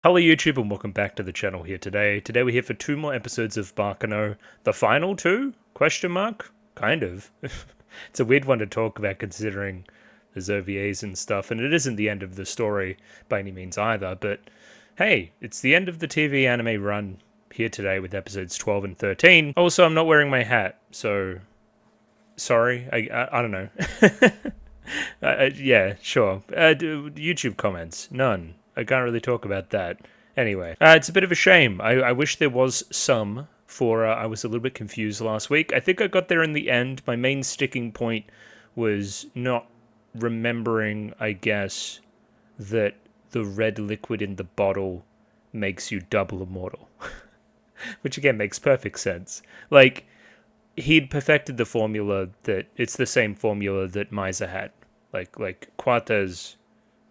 Hello YouTube and welcome back to the channel here today. Today we're here for 2 more episodes of Baccano. The final 2? Question mark? Kind of. It's a weird one to talk about considering there's OVAs and stuff, and it isn't the end of the story by any means either, but hey, it's the end of the TV anime run here today with episodes 12 and 13. Also, I'm not wearing my hat, so sorry, I don't know. Yeah, sure. YouTube comments, none. I can't really talk about that. Anyway, it's a bit of a shame. I wish there was some, for I was a little bit confused last week. I think I got there in the end. My main sticking point was not remembering, I guess, that the red liquid in the bottle makes you double immortal. Which again makes perfect sense. Like, he'd perfected the formula that it's the same formula that Misa had. Like Quatez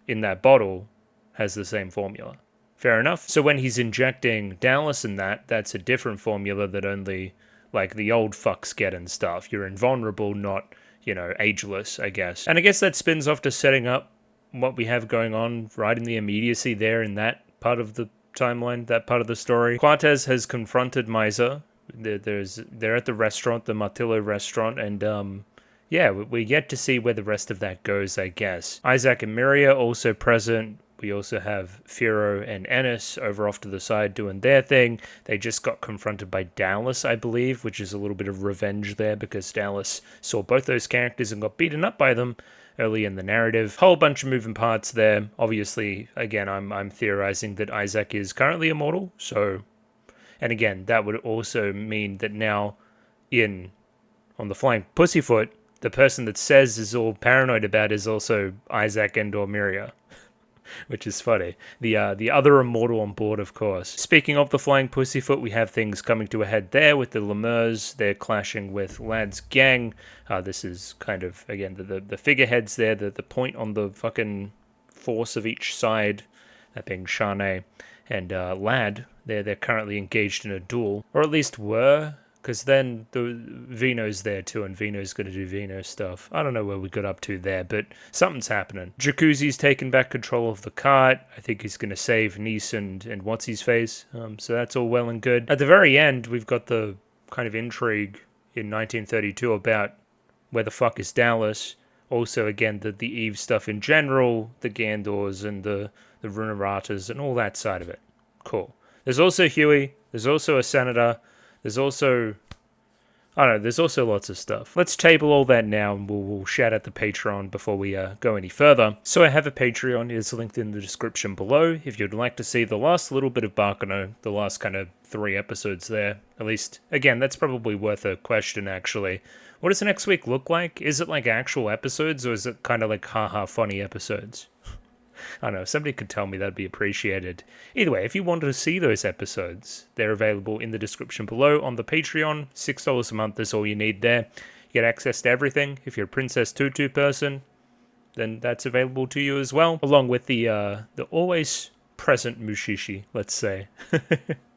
in that bottle has the same formula. Fair enough. So when he's injecting Dallas in that's a different formula that only like the old fucks get and stuff. You're invulnerable, not, ageless, I guess. And I guess that spins off to setting up what we have going on right in the immediacy there in that part of the timeline, that part of the story. Quatez has confronted Misa. They're at the restaurant, the Martillo restaurant, and yeah, we get to see where the rest of that goes, I guess. Isaac and Miria also present. We also have Firo and Ennis over off to the side doing their thing. They just got confronted by Dallas, I believe, which is a little bit of revenge there because Dallas saw both those characters and got beaten up by them early in the narrative. Whole bunch of moving parts there. Obviously, again, I'm theorizing that Isaac is currently immortal, so... And again, that would also mean that now on the Flying Pussyfoot, the person that says is all paranoid about is also Isaac and/or Miria, which is funny. The other immortal on board, of course. Speaking of the Flying Pussyfoot, we have things coming to a head there with the Lemurs. They're clashing with Lad's gang. This is kind of, again, the figureheads there, the point on the fucking force of each side, that being Shanae and Lad. They're currently engaged in a duel, or at least were. Because then Vino's there too, and Vino's going to do Vino stuff. I don't know where we got up to there, but something's happening. Jacuzzi's taken back control of the cart. I think he's going to save Nice and What's-His-Face. So that's all well and good. At the very end, we've got the kind of intrigue in 1932 about where the fuck is Dallas. Also, again, the Eve stuff in general, the Gandors and the Runaratas and all that side of it. Cool. There's also Huey. There's also a senator. There's also, I don't know, there's also lots of stuff. Let's table all that now and we'll shout out the Patreon before we go any further. So I have a Patreon, it's linked in the description below. If you'd like to see the last little bit of Baccano, the last kind of 3 episodes there, at least, again, that's probably worth a question actually. What does the next week look like? Is it like actual episodes or is it kind of like haha funny episodes? I don't know, if somebody could tell me, that'd be appreciated. Either way, if you wanted to see those episodes, they're available in the description below on the Patreon. $6 a month is all you need there. You get access to everything. If you're a Princess Tutu person, then that's available to you as well, along with the always present Mushi-Shi, let's say.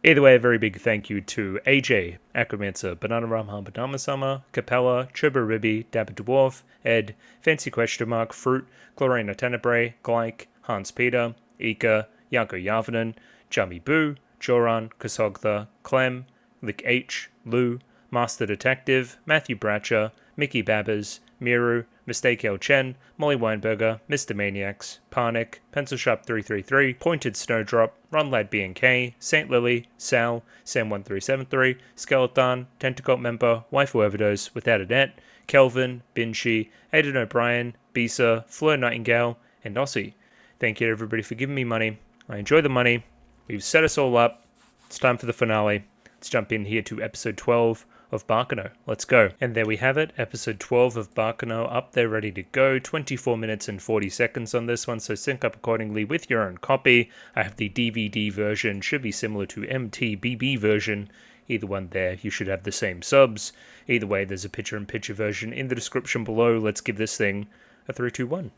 Either way, a very big thank you to AJ, Acromancer, Bananaram Hampadama-sama, Capella, Choberibi, Dapper Dwarf, Ed, Fancy Question Mark, Fruit, Glorina Tenebrae, Glyke, Hans Peter, Ika, Yanko Yavanen, Jummy Boo, Joran, Kasogtha, Clem, Lick H, Lou, Master Detective, Matthew Bratcher, Mickey Babbers, Miru, Mistake L. Chen, Molly Weinberger, Mr. Maniacs, Parnick, Pencil Sharp 333, Pointed Snowdrop, Run Lad B&K, Saint Lily, Sal, Sam1373, Skeleton, Tentacle Member, Waifu Overdose, Without a Net, Kelvin, Binshi, Aidan O'Brien, Bisa, Fleur Nightingale, and Ossie. Thank you to everybody for giving me money. I enjoy the money. We've set us all up. It's time for the finale. Let's jump in here to episode 12 of Baccano. Let's go. And there we have it, episode 12 of Baccano up there ready to go. 24 minutes and 40 seconds on this one, so sync up accordingly with your own copy. I have the DVD version, should be similar to MTBB version. Either one there, you should have the same subs. Either way, there's a picture-in-picture version in the description below. Let's give this thing a 3, 2, 1.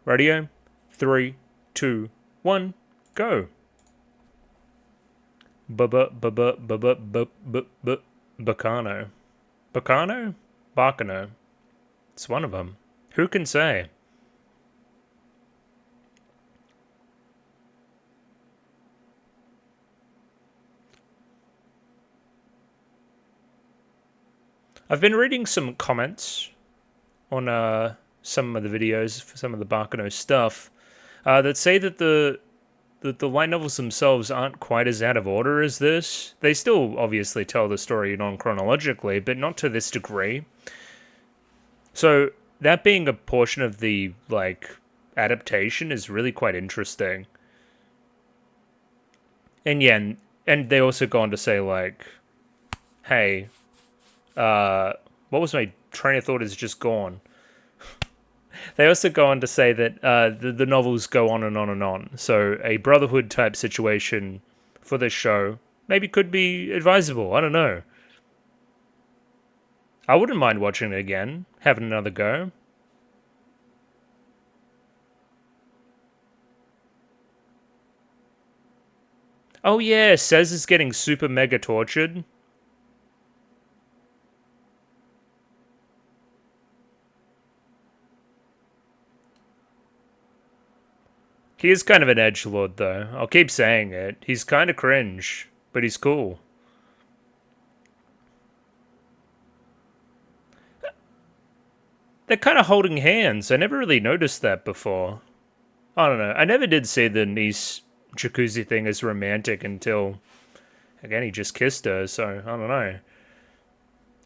Radio, 3, 2, 1, go. Baccano. Baccano? Baccano. It's one of them. Who can say? I've been reading some comments on some of the videos for some of the Baccano stuff that say that the light novels themselves aren't quite as out of order as this. They still obviously tell the story non-chronologically, but not to this degree. So that being a portion of the adaptation is really quite interesting. And yeah, and they also go on to say hey, what was my train of thought is just gone. They also go on to say that the novels go on and on and on. So a Brotherhood type situation for this show maybe could be advisable. I don't know. I wouldn't mind watching it again, having another go. Oh yeah, Sez is getting super mega tortured. He is kind of an edgelord, though. I'll keep saying it. He's kind of cringe, but he's cool. They're kind of holding hands. I never really noticed that before. I don't know. I never did see the niece jacuzzi thing as romantic until, again, he just kissed her, so I don't know.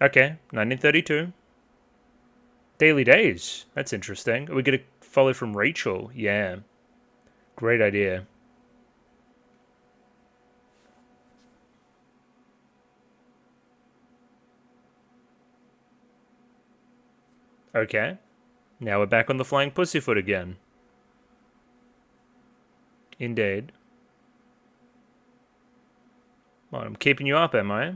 Okay, 1932. Daily Days. That's interesting. Are we going to follow from Rachel? Yeah. Great idea. Okay. Now we're back on the flying pussyfoot again. Indeed. Well, I'm keeping you up, am I?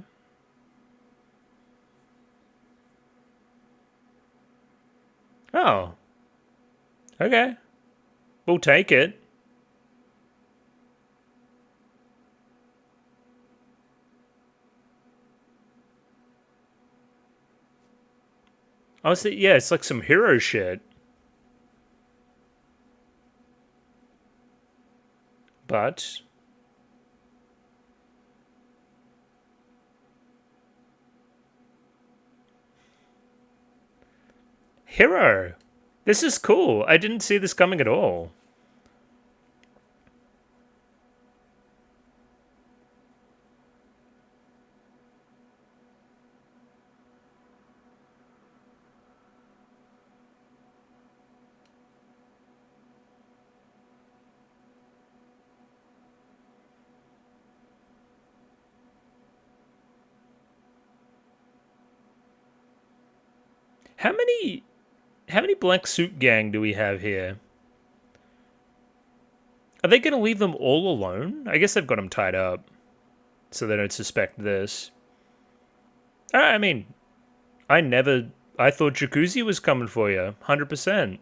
Oh. Okay. We'll take it. Honestly, yeah, it's like some hero shit. But hero. This is cool. I didn't see this coming at all. How many black suit gang do we have here? Are they going to leave them all alone? I guess they've got them tied up so they don't suspect this. I mean, I thought Jacuzzi was coming for you, 100%.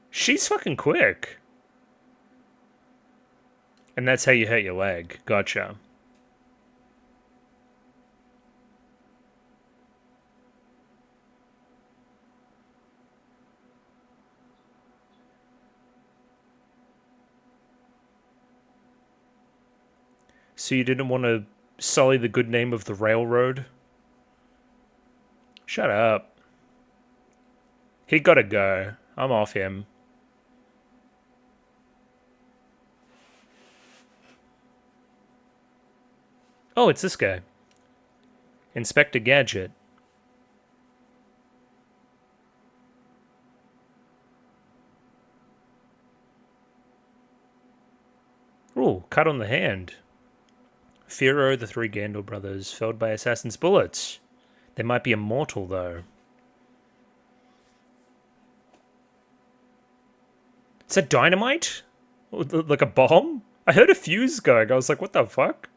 She's fucking quick. And that's how you hurt your leg. Gotcha. So you didn't want to sully the good name of the railroad? Shut up. He gotta go. I'm off him. Oh, it's this guy. Inspector Gadget. Ooh, cut on the hand. Firo, the three Gandor brothers, felled by assassin's bullets. They might be immortal, though. Is that dynamite? Like a bomb? I heard a fuse going. I was like, what the fuck?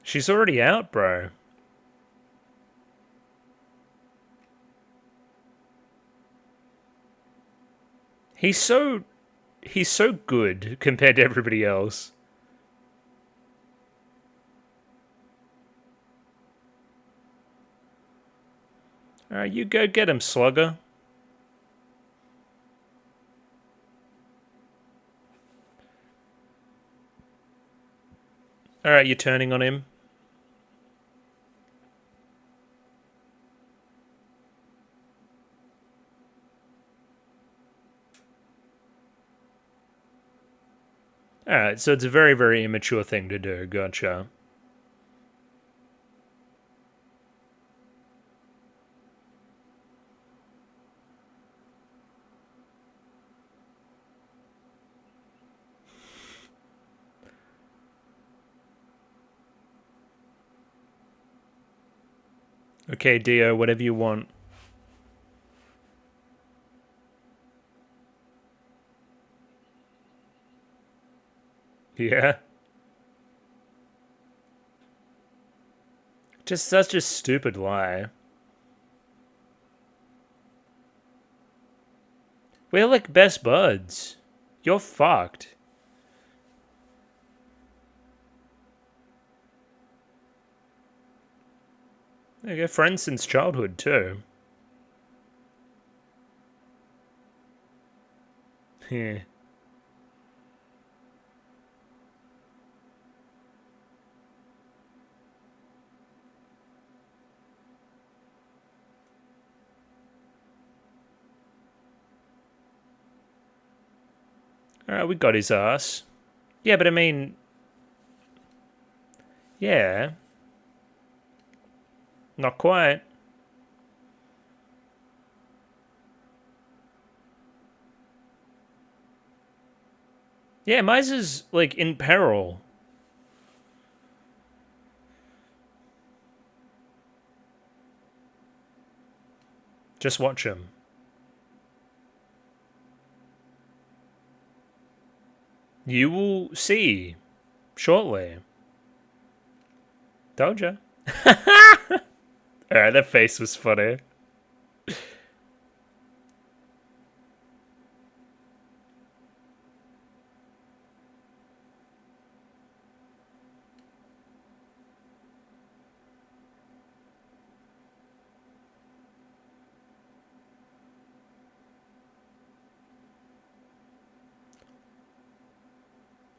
She's already out, bro. He's so good compared to everybody else. Alright, you go get him, Slugger. Alright, you're turning on him. Alright, so it's a very, very immature thing to do. Gotcha. Okay, Dio, whatever you want. Yeah. Just such a stupid lie. We're like best buds. You're fucked. We're friends since childhood, too. Yeah. Alright, we got his ass. Yeah, but I mean... Yeah. Not quite. Yeah, Miser's, like, in peril. Just watch him. You will see shortly. Told ya. Alright, that face was funny.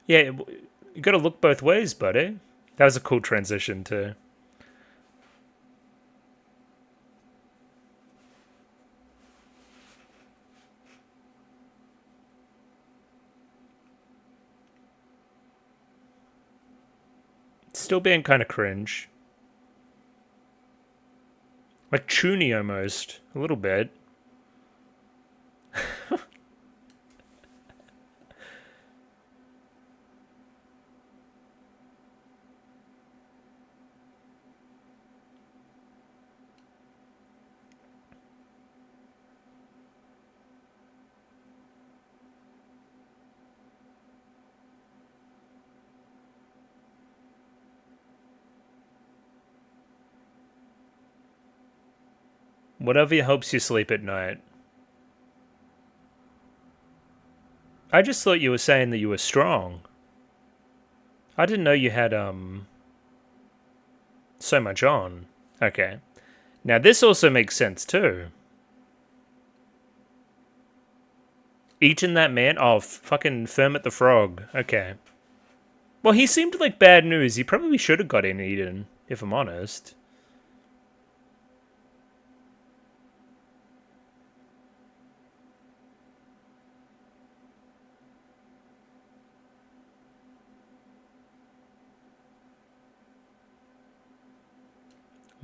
Yeah, you gotta look both ways, buddy. That was a cool transition, too. Still being kind of cringe. Like Chuny almost. A little bit. Whatever helps you sleep at night. I just thought you were saying that you were strong. I didn't know you had, so much on. Okay. Now this also makes sense, too. Eating that man? Oh, fucking Fermit the Frog. Okay. Well, he seemed like bad news. He probably should have got in eaten, if I'm honest.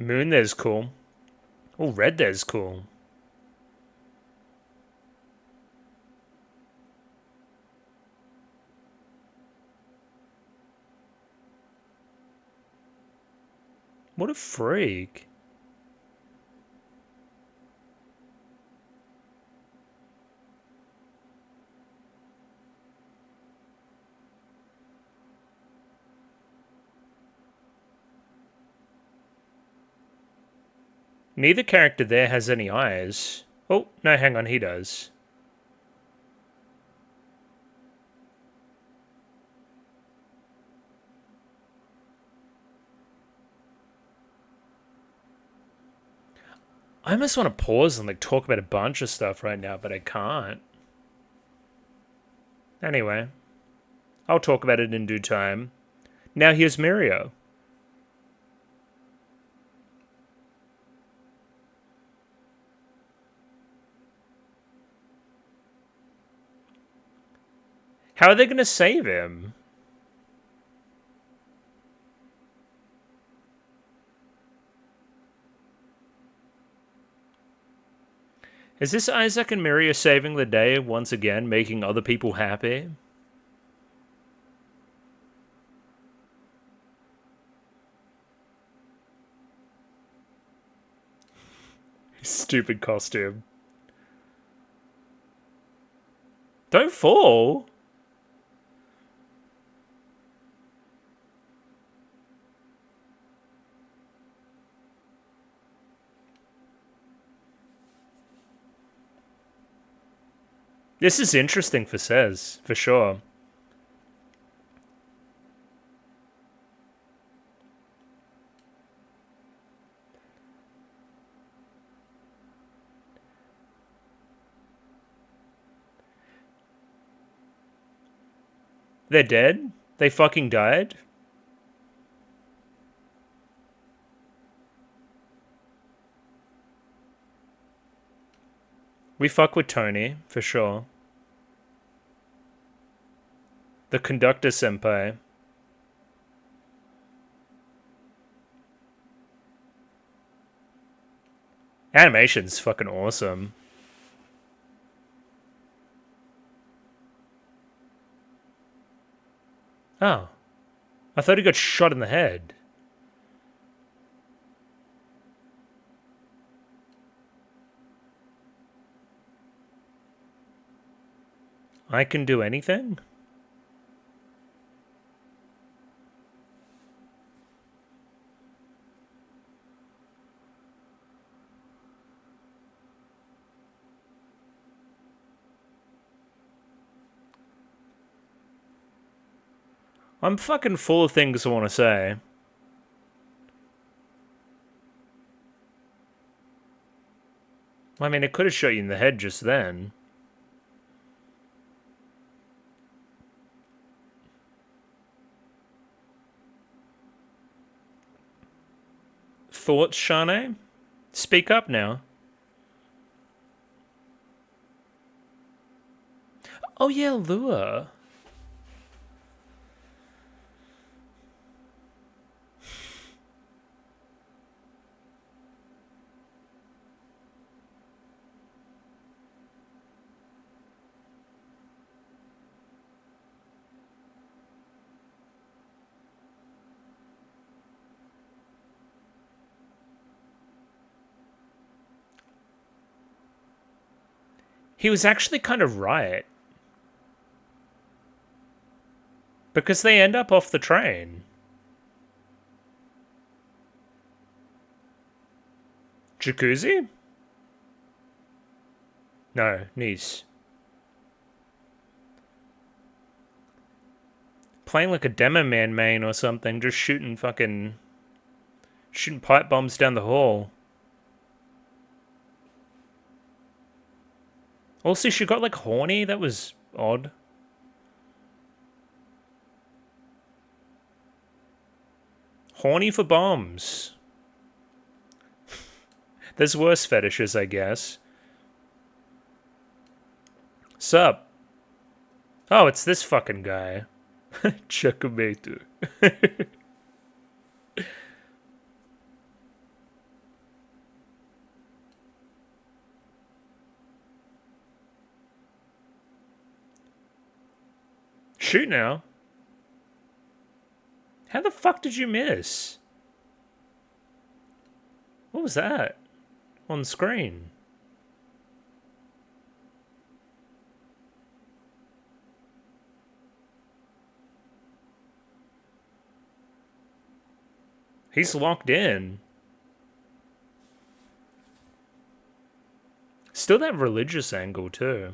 Moon there's cool. Oh, red there's cool. What a freak. Neither character there has any eyes. Oh, no, hang on, he does. I almost want to pause and like talk about a bunch of stuff right now, but I can't. Anyway, I'll talk about it in due time. Now here's Mirio. How are they going to save him? Is this Isaac and Mirio saving the day once again, making other people happy? Stupid costume. Don't fall. This is interesting for Sez, for sure. They're dead? They fucking died? We fuck with Tony, for sure. The conductor senpai. Animation's fucking awesome. Oh. I thought he got shot in the head. I can do anything? I'm fucking full of things I want to say. I mean, it could have shot you in the head just then. Thoughts, Shanae? Speak up now. Oh yeah, Lua. He was actually kind of right. Because they end up off the train. Jacuzzi? No, Nice. Playing like a Demo Man main or something, just shooting pipe bombs down the hall. Also, she got like horny, that was odd. Horny for bombs. There's worse fetishes, I guess. Sup? Oh, it's this fucking guy. Chakametu. Shoot now. How the fuck did you miss? What was that? On screen. He's locked in. Still that religious angle, too.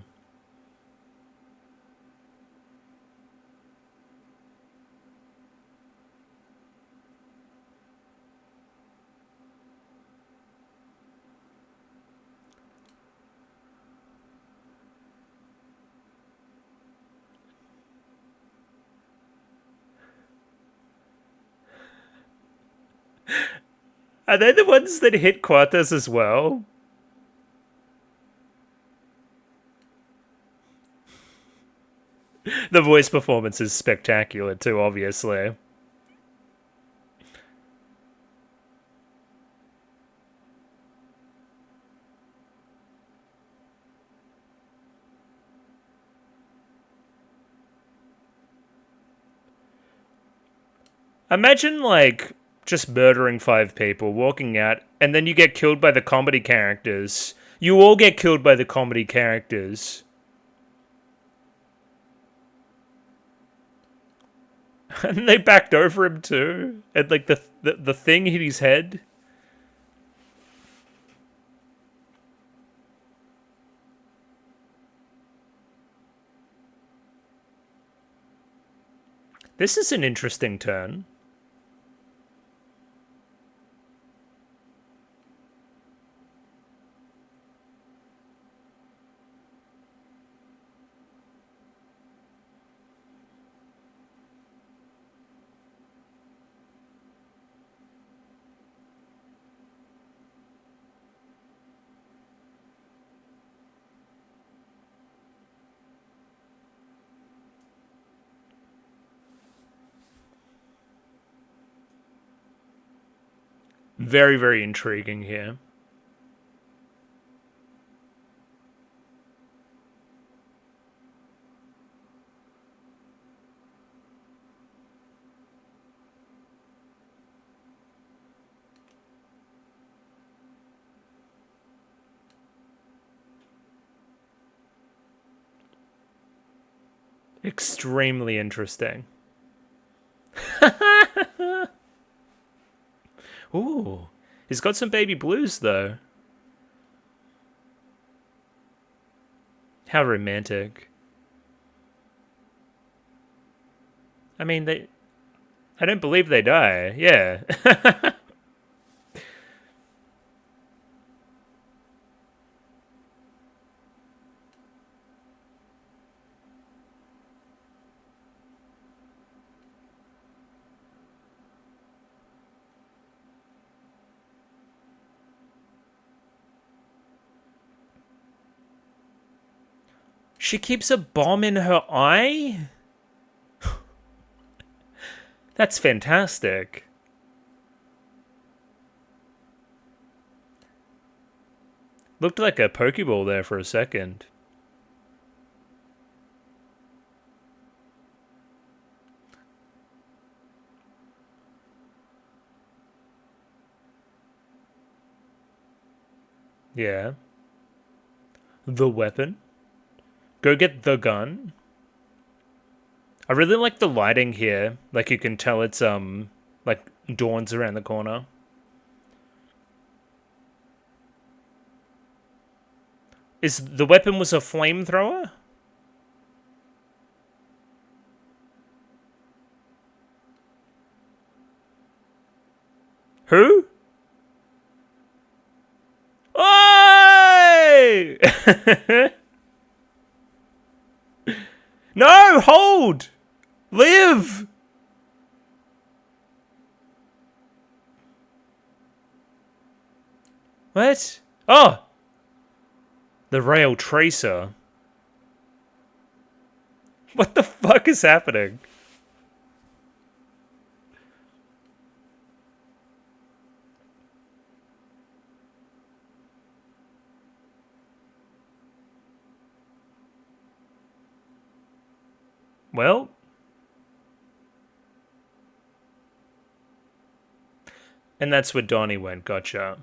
Are they the ones that hit Quartas as well? The voice performance is spectacular too, obviously. Imagine, like, just murdering 5 people, walking out, and then you get killed by the comedy characters. You all get killed by the comedy characters. And they backed over him too. And, like, the thing hit his head. This is an interesting turn. Very, very intriguing here. Extremely interesting. Ooh. He's got some baby blues, though. How romantic. I mean, I don't believe they die. Yeah. She keeps a bomb in her eye? That's fantastic. Looked like a Pokeball there for a second. Yeah. The weapon? Go get the gun? I really like the lighting here. Like, you can tell it's, like, dawn's around the corner. Is the weapon was a flamethrower? Who? Oi! No, hold! Live! What? Oh! The rail tracer. What the fuck is happening? Well... And that's where Donnie went, gotcha.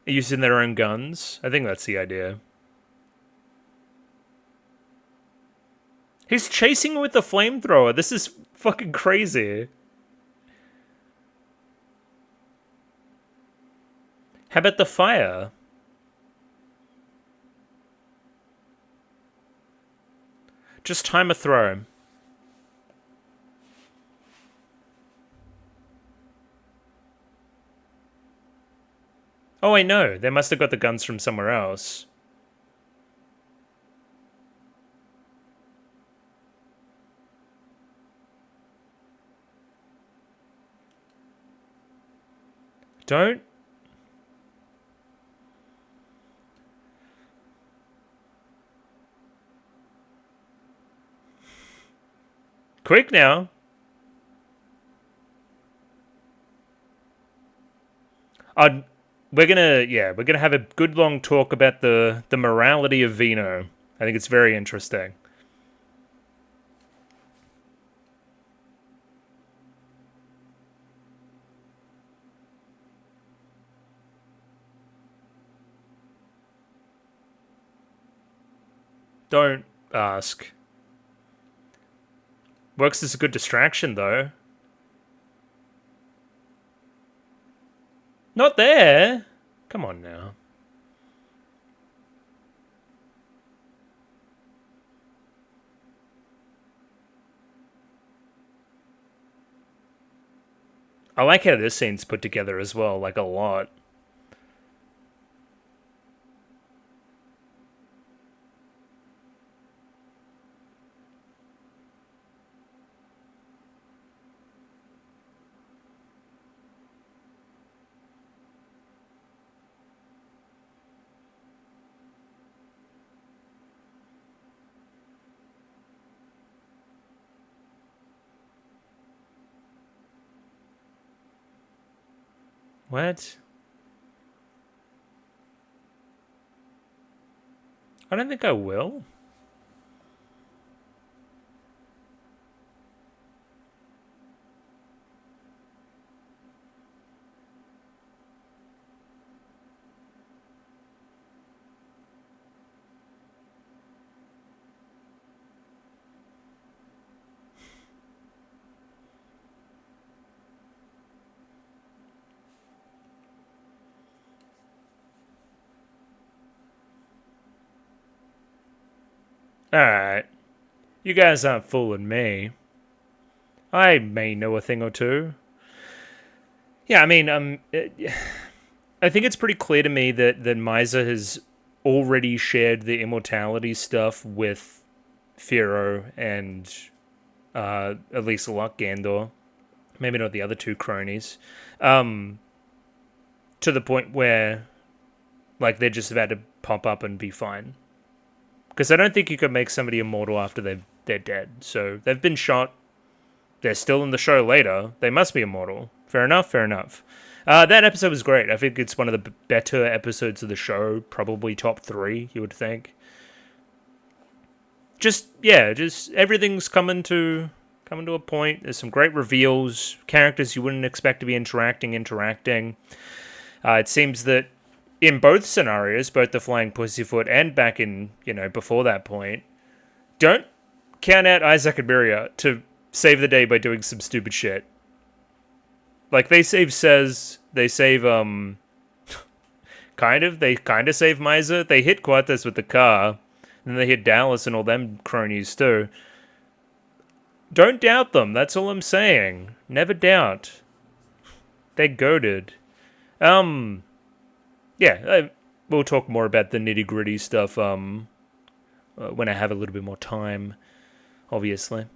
Using their own guns? I think that's the idea. He's chasing with the flamethrower. This is fucking crazy. How about the fire? Just time a throw. Oh, I know. They must have got the guns from somewhere else. Don't. Quick now. We're gonna have a good long talk about the morality of Vino. I think it's very interesting. Don't ask. Works as a good distraction, though. Not there! Come on now. I like how this scene's put together as well, like a lot. What? I don't think I will. Alright. You guys aren't fooling me. I may know a thing or two. Yeah, I mean, I think it's pretty clear to me that Misa has already shared the immortality stuff with Firo and at least Luck Gandor. Maybe not the other two cronies. To the point where, like, they're just about to pop up and be fine. Because I don't think you could make somebody immortal after they're dead. So they've been shot. They're still in the show later. They must be immortal. Fair enough, fair enough. That episode was great. I think it's one of the better episodes of the show. Probably top 3, you would think. Just everything's coming to a point. There's some great reveals. Characters you wouldn't expect to be interacting. It seems that in both scenarios, both the Flying Pussyfoot and back in, before that point, don't count out Isaac and Miria to save the day by doing some stupid shit. Like, they save Sez, they save, they kind of save Misa. They hit Quatas with the car, and then they hit Dallas and all them cronies too. Don't doubt them, that's all I'm saying. Never doubt. They're goated. Yeah, we'll talk more about the nitty-gritty stuff when I have a little bit more time, obviously.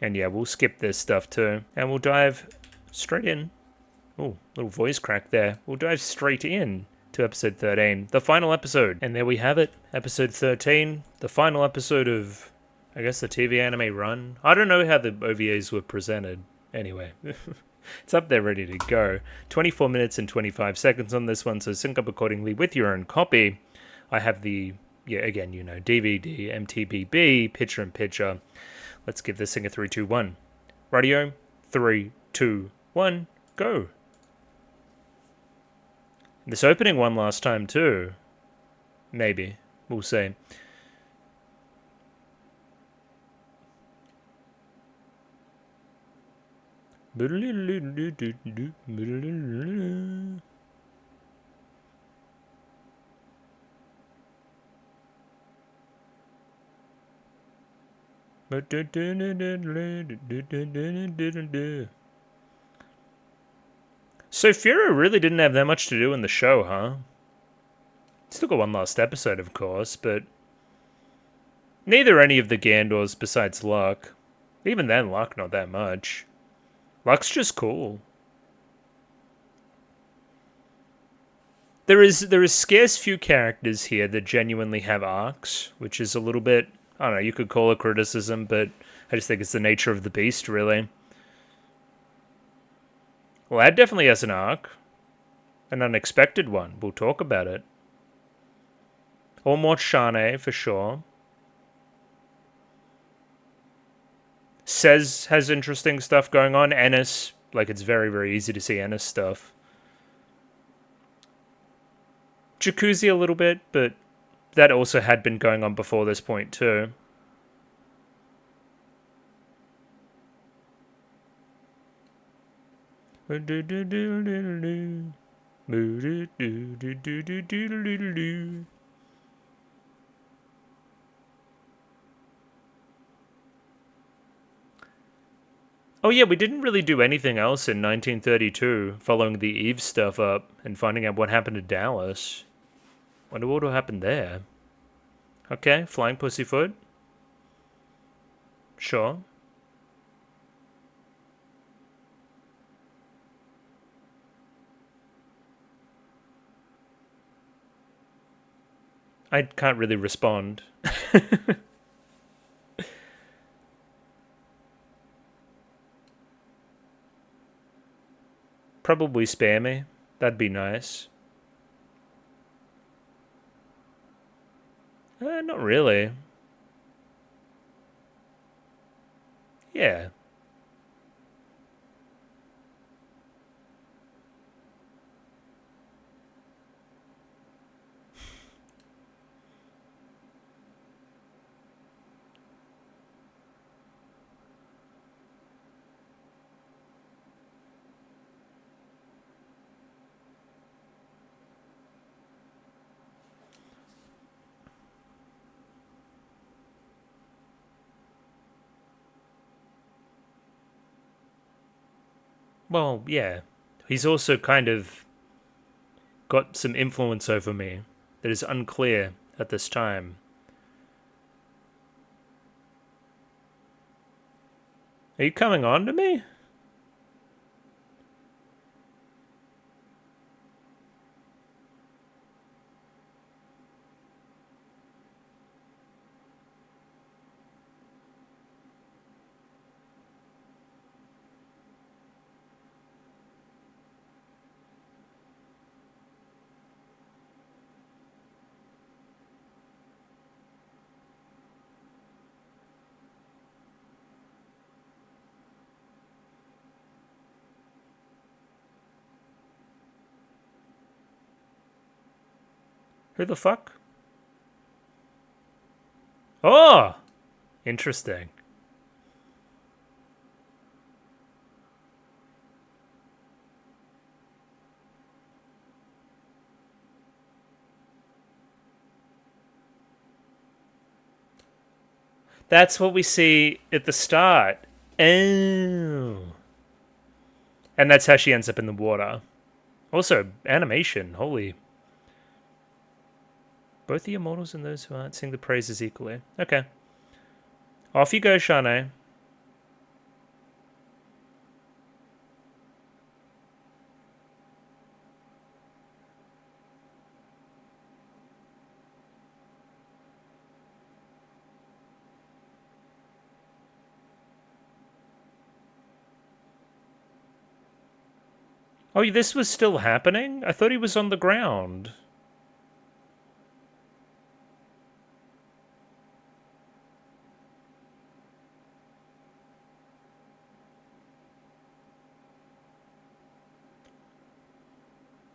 And yeah, we'll skip this stuff too. And we'll dive straight in. Oh, little voice crack there. We'll dive straight in to episode 13, the final episode. And there we have it, episode 13, the final episode of, I guess, the TV anime run. I don't know how the OVAs were presented. Anyway. It's up there ready to go. 24 minutes and 25 seconds on this one, so sync up accordingly with your own copy. I have the, DVD, MTBB, picture-in-picture. Let's give this thing a 3, 2, 1. Radio, 3, 2, 1, go. This opening one last time too. Maybe. We'll see. So Furo really didn't have that much to do in the show, huh? Still got one last episode, of course, but neither any of the Gandors besides Luck. Even then, Luck not that much. Luck's just cool. there is scarce few characters here that genuinely have arcs, which is a little bit, I don't know, you could call it criticism, but I just think it's the nature of the beast, really. Well, that definitely has an arc. An unexpected one. We'll talk about it. Almost Shane, for sure. Says has interesting stuff going on. Ennis, like, it's very, very easy to see Ennis stuff. Jacuzzi a little bit, but that also had been going on before this point, too. Oh yeah, we didn't really do anything else in 1932, following the Eve stuff up and finding out what happened to Dallas. Wonder what will happen there. Okay, Flying Pussyfoot. Sure. I can't really respond. Probably spare me. That'd be nice. Not really. Yeah. Well, yeah. He's also kind of got some influence over me that is unclear at this time. Are you coming on to me? Who the fuck? Oh! Interesting. That's what we see at the start. Oh. And that's how she ends up in the water. Also, animation. Holy. Both the immortals and those who aren't sing the praises equally. Okay. Off you go, Shane. Oh, this was still happening? I thought he was on the ground.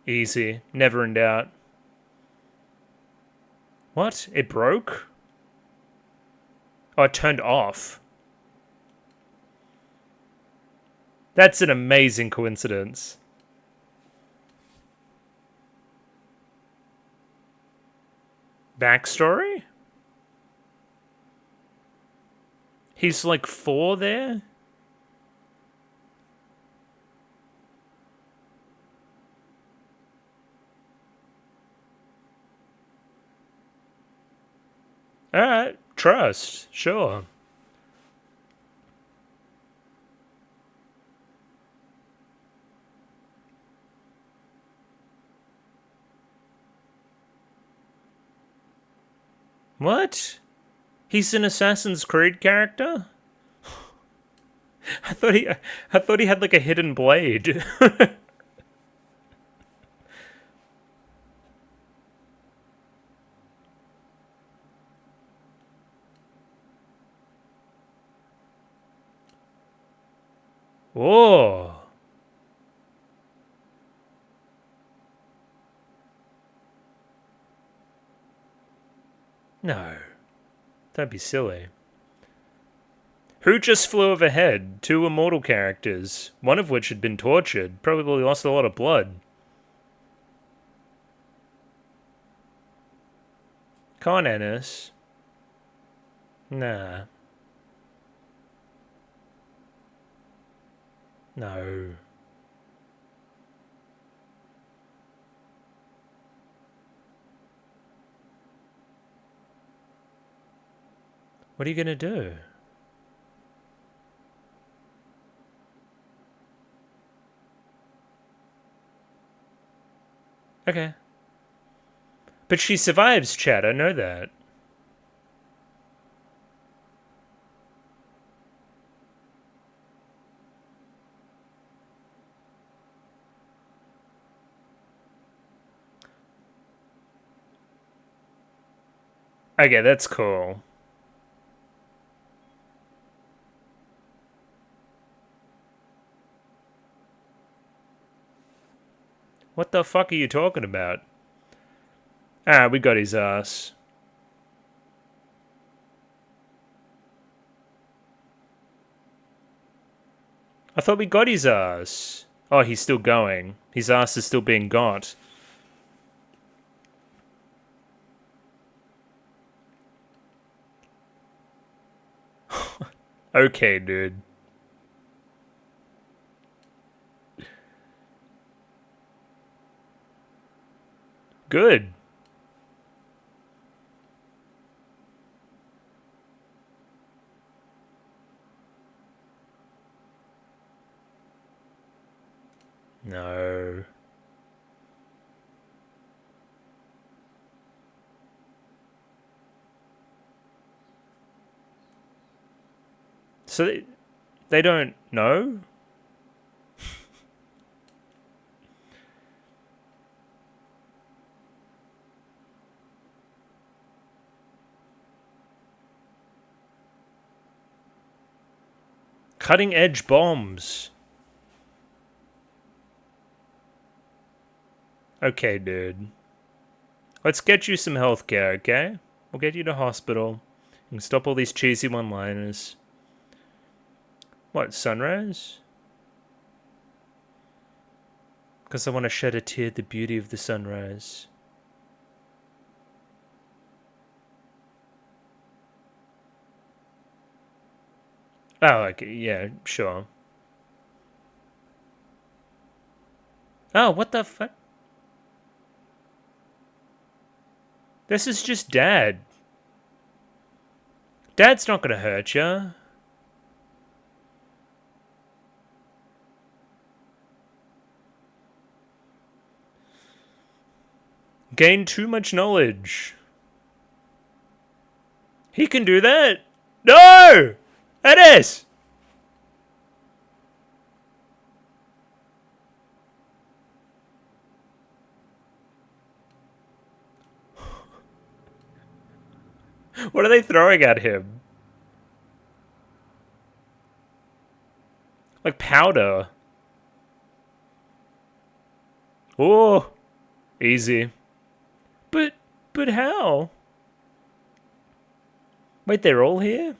Easy. Never in doubt. What? It broke? Oh, it turned off. That's an amazing coincidence. Backstory? He's like 4 there? Alright, trust, sure. What? He's an Assassin's Creed character? I thought he had like a hidden blade. Whoa. No. Don't be silly. Who just flew overhead? Two immortal characters, one of which had been tortured, probably lost a lot of blood. Come on, Ennis. Nah. No. What are you gonna do? Okay. But she survives, Chad, I know that. Okay, that's cool. What the fuck are you talking about? Ah, we got his ass. I thought we got his ass. Oh, he's still going. His ass is still being got. Okay, dude. Good. No. So they don't know? Cutting edge bombs. Okay, dude. Let's get you some healthcare, okay? We'll get you to hospital. And stop all these cheesy one-liners. What, sunrise? Because I want to shed a tear at the beauty of the sunrise. Oh, okay, yeah, sure. Oh, what the fuck? This is just Dad. Dad's not gonna hurt ya. Gain too much knowledge. He can do that? No! It is! What are they throwing at him? Like powder. Oh, easy. But how? Wait, they're all here?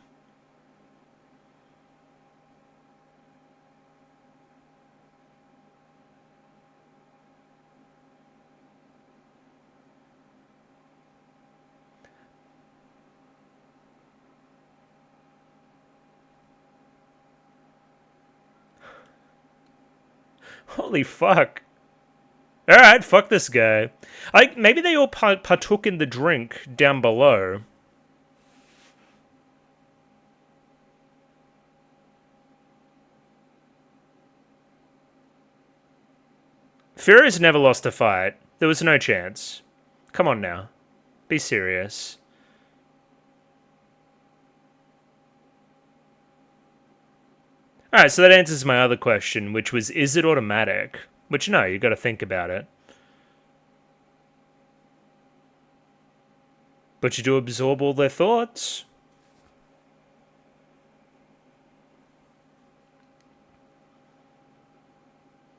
Holy fuck. Alright, fuck this guy. Maybe they all partook in the drink down below. Furious never lost a fight. There was no chance. Come on now. Be serious. Alright, so that answers my other question, which was, is it automatic? Which, no, you gotta think about it. But you do absorb all their thoughts.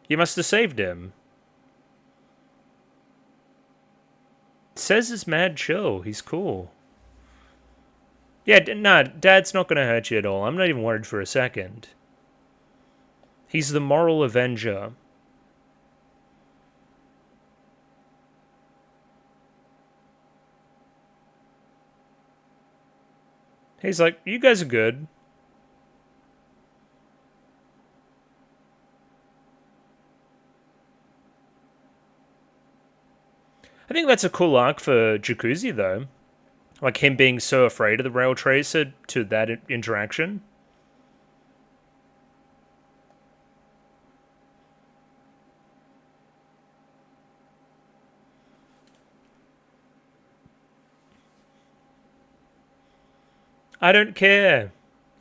You must have saved him. Says it's mad chill. He's cool. Yeah, nah, Dad's not gonna hurt you at all. I'm not even worried for a second. He's the moral avenger. He's like, you guys are good. I think that's a cool arc for Jacuzzi, though. Like him being so afraid of the rail tracer to that interaction. I don't care.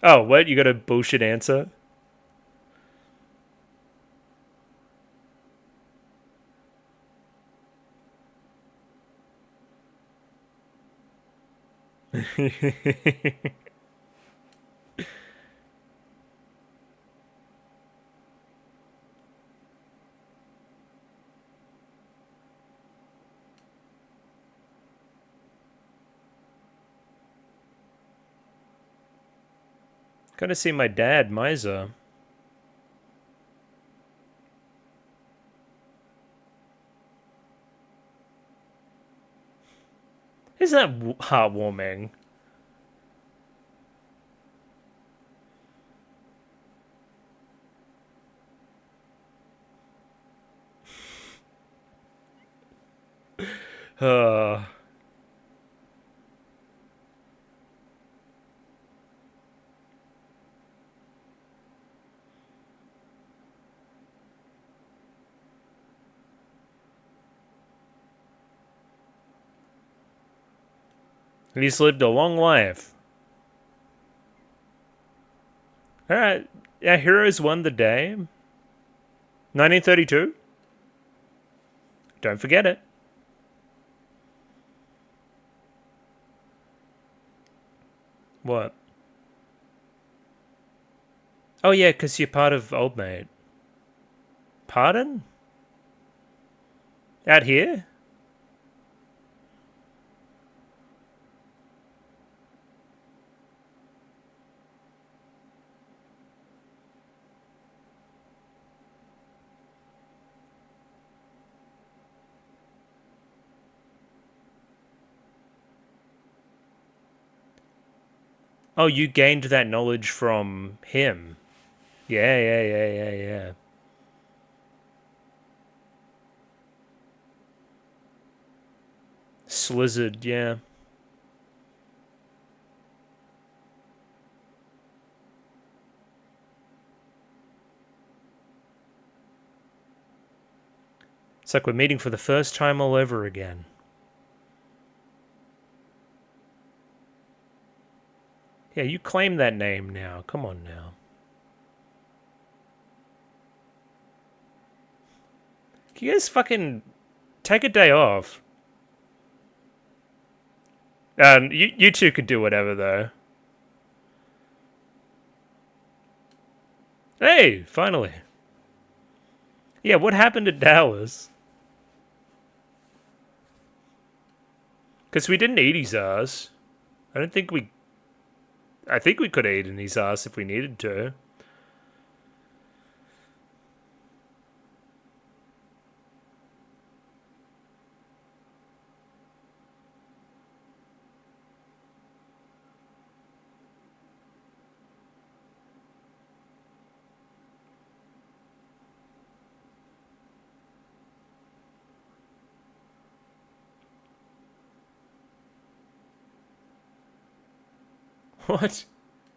Oh, what? You got a bullshit answer? Gotta see my dad, Miser. Isn't that heartwarming? uh... He's lived a long life. Alright. Yeah, Heroes won the day. 1932? Don't forget it. What? Oh yeah, because you're part of Old Mate. Pardon? Out here? Oh, you gained that knowledge from him. Yeah. Slizzard, yeah. It's like we're meeting for the first time all over again. Yeah, you claim that name now. Come on now. Can you guys fucking take a day off? You two could do whatever, though. Hey, finally. Yeah, what happened to Dallas? Because we didn't eat his ass. I think we could have eaten his ass if we needed to. What?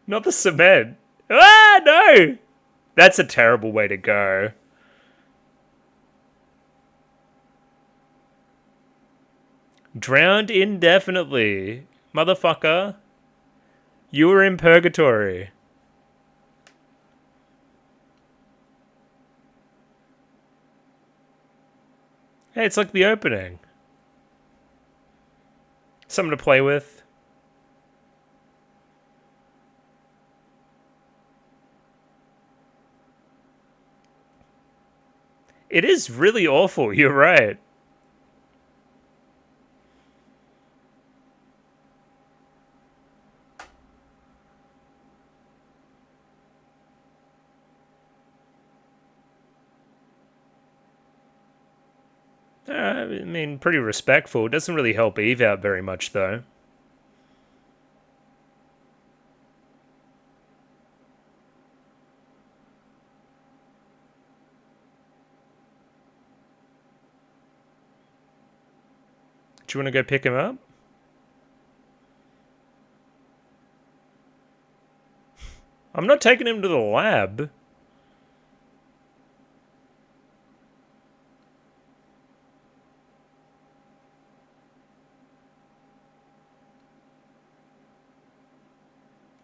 Not the cement. Ah, no! That's a terrible way to go. Drowned indefinitely. Motherfucker. You were in purgatory. Hey, it's like the opening. Something to play with. It is really awful, you're right. I mean, pretty respectful. It doesn't really help Eve out very much, though. Do you want to go pick him up? I'm not taking him to the lab.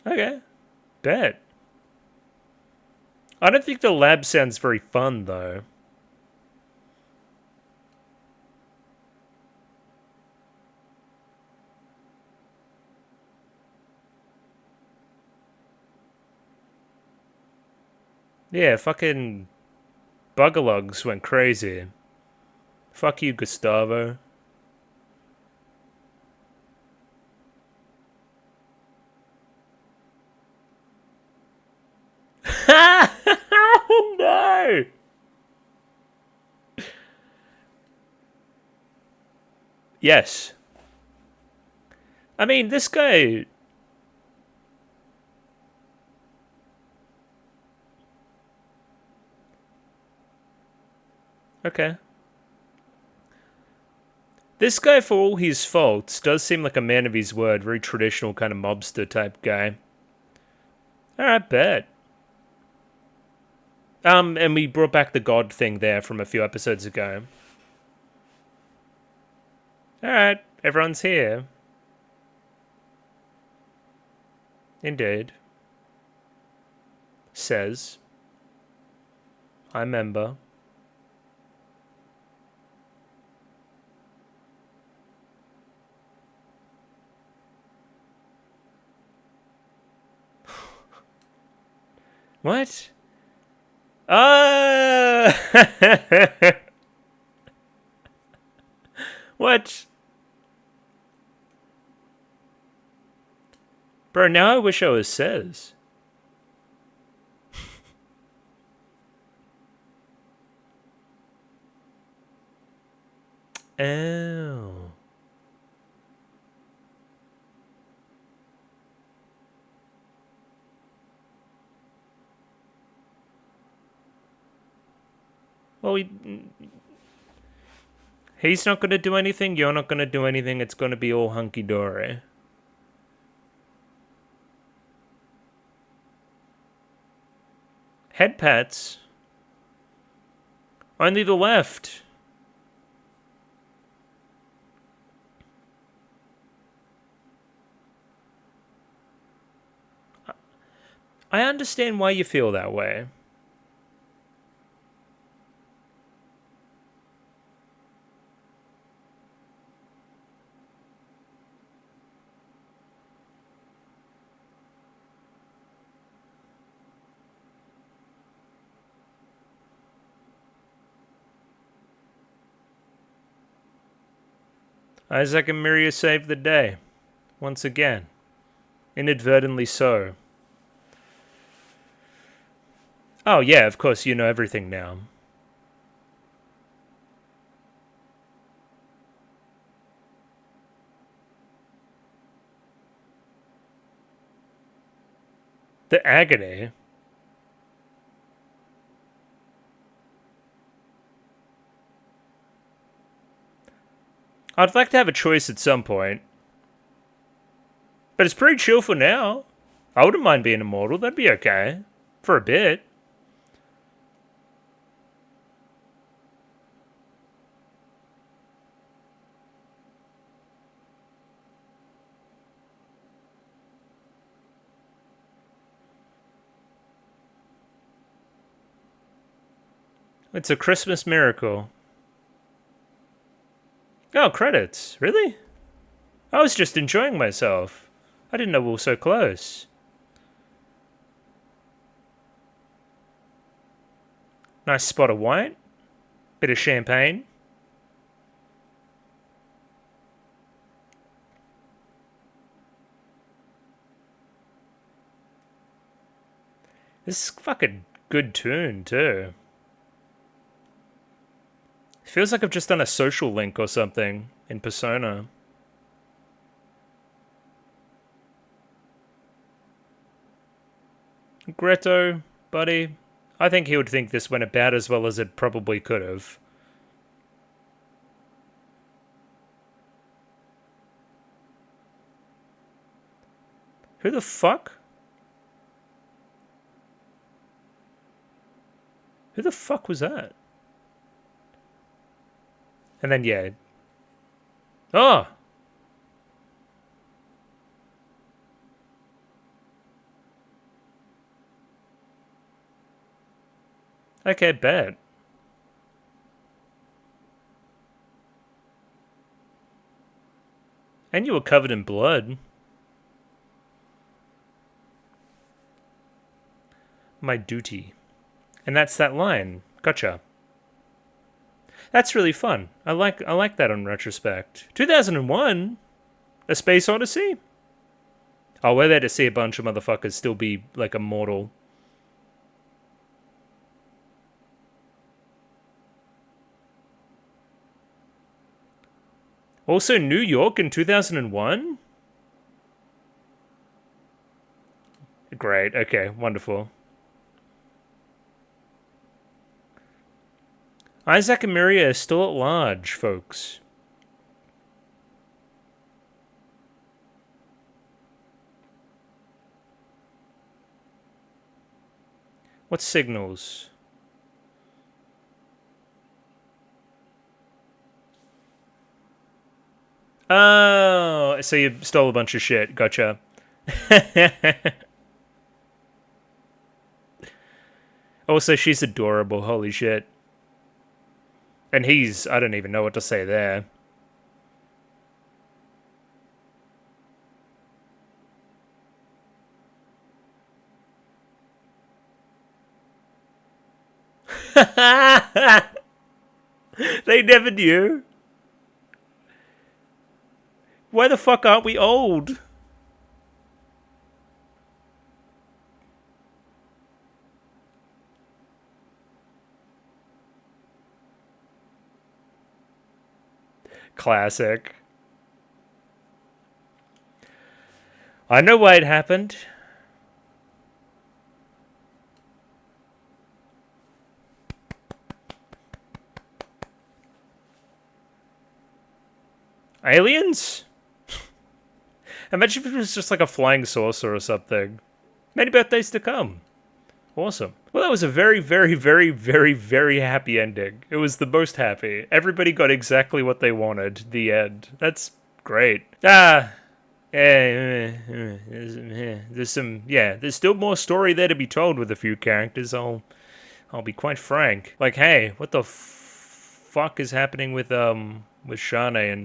Okay. Bet. I don't think the lab sounds very fun, though. Yeah, fucking Bugalogs went crazy. Fuck you, Gustavo. Oh no! Yes. I mean, this guy... Okay. This guy, for all his faults, does seem like a man of his word, very traditional kind of mobster type guy. Alright, bet. And we brought back the god thing there from a few episodes ago. Alright, everyone's here. Indeed. Says. I remember. What? What? Bro, now I wish I was Says. Oh. Well, he's not going to do anything, you're not going to do anything, it's going to be all hunky-dory. Head pats? Only the left. I understand why you feel that way. Isaac and Miria saved the day. Once again. Inadvertently so. Oh yeah, of course you know everything now. The agony. I'd like to have a choice at some point. But it's pretty chill for now. I wouldn't mind being immortal, that'd be okay. For a bit. It's a Christmas miracle. Oh, credits. Really? I was just enjoying myself. I didn't know we were so close. Nice spot of white. Bit of champagne. This is fucking good tune, too. Feels like I've just done a social link or something in Persona. Greto, buddy. I think he would think this went about as well as it probably could have. Who the fuck? Who the fuck was that? And then, yeah. Oh! Okay, bet. And you were covered in blood. My duty. And that's that line. Gotcha. That's really fun. I like that on retrospect. 2001? A Space Odyssey? Oh, we're there to see a bunch of motherfuckers still be, like, immortal. Also, New York in 2001? Great, okay, wonderful. Isaac and Miria are still at large, folks. What signals? Oh, so you stole a bunch of shit. Gotcha. Also, she's adorable. Holy shit. And he's... I don't even know what to say there. They never knew. Why the fuck aren't we old? Classic. I know why it happened. Aliens? Imagine if it was just like a flying saucer or something. Many birthdays to come. Awesome. Well, that was a very, very, very, very, very happy ending. It was the most happy. Everybody got exactly what they wanted. The end. That's great. There's still more story there to be told with a few characters. I'll be quite frank. Like, hey, what the fuck is happening with Shane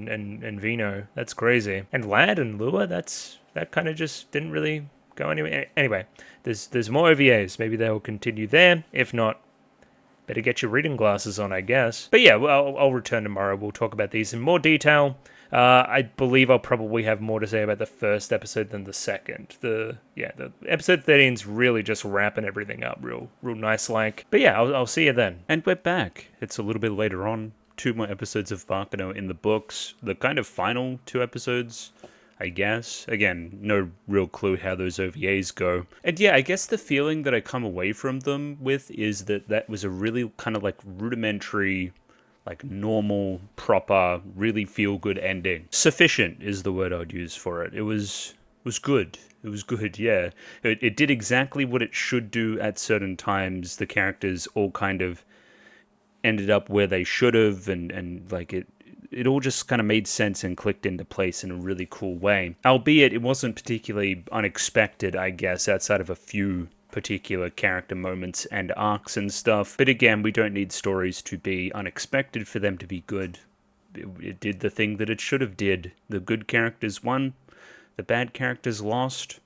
and Vino? That's crazy. And Lad and Lua, that kind of just didn't really go anywhere. Anyway, there's more OVAs. Maybe they'll continue there. If not, better get your reading glasses on, I guess. But yeah, well, I'll return tomorrow. We'll talk about these in more detail. I believe I'll probably have more to say about the first episode than the second. The episode 13's really just wrapping everything up real nice like. But yeah, I'll see you then. And we're back. It's a little bit later on. 2 more episodes of Baccano in the books. The kind of final 2 episodes, I guess. Again, no real clue how those OVAs go. And yeah, I guess the feeling that I come away from them with is that was a really kind of like rudimentary, like normal, proper, really feel-good ending. Sufficient is the word I'd use for it. It was good. It was good, yeah. It did exactly what it should do at certain times. The characters all kind of ended up where they should have, and like it all just kind of made sense and clicked into place in a really cool way. Albeit it wasn't particularly unexpected, I guess, outside of a few particular character moments and arcs and stuff. But again, we don't need stories to be unexpected for them to be good. it did the thing that it should have did. The good characters won, the bad characters lost.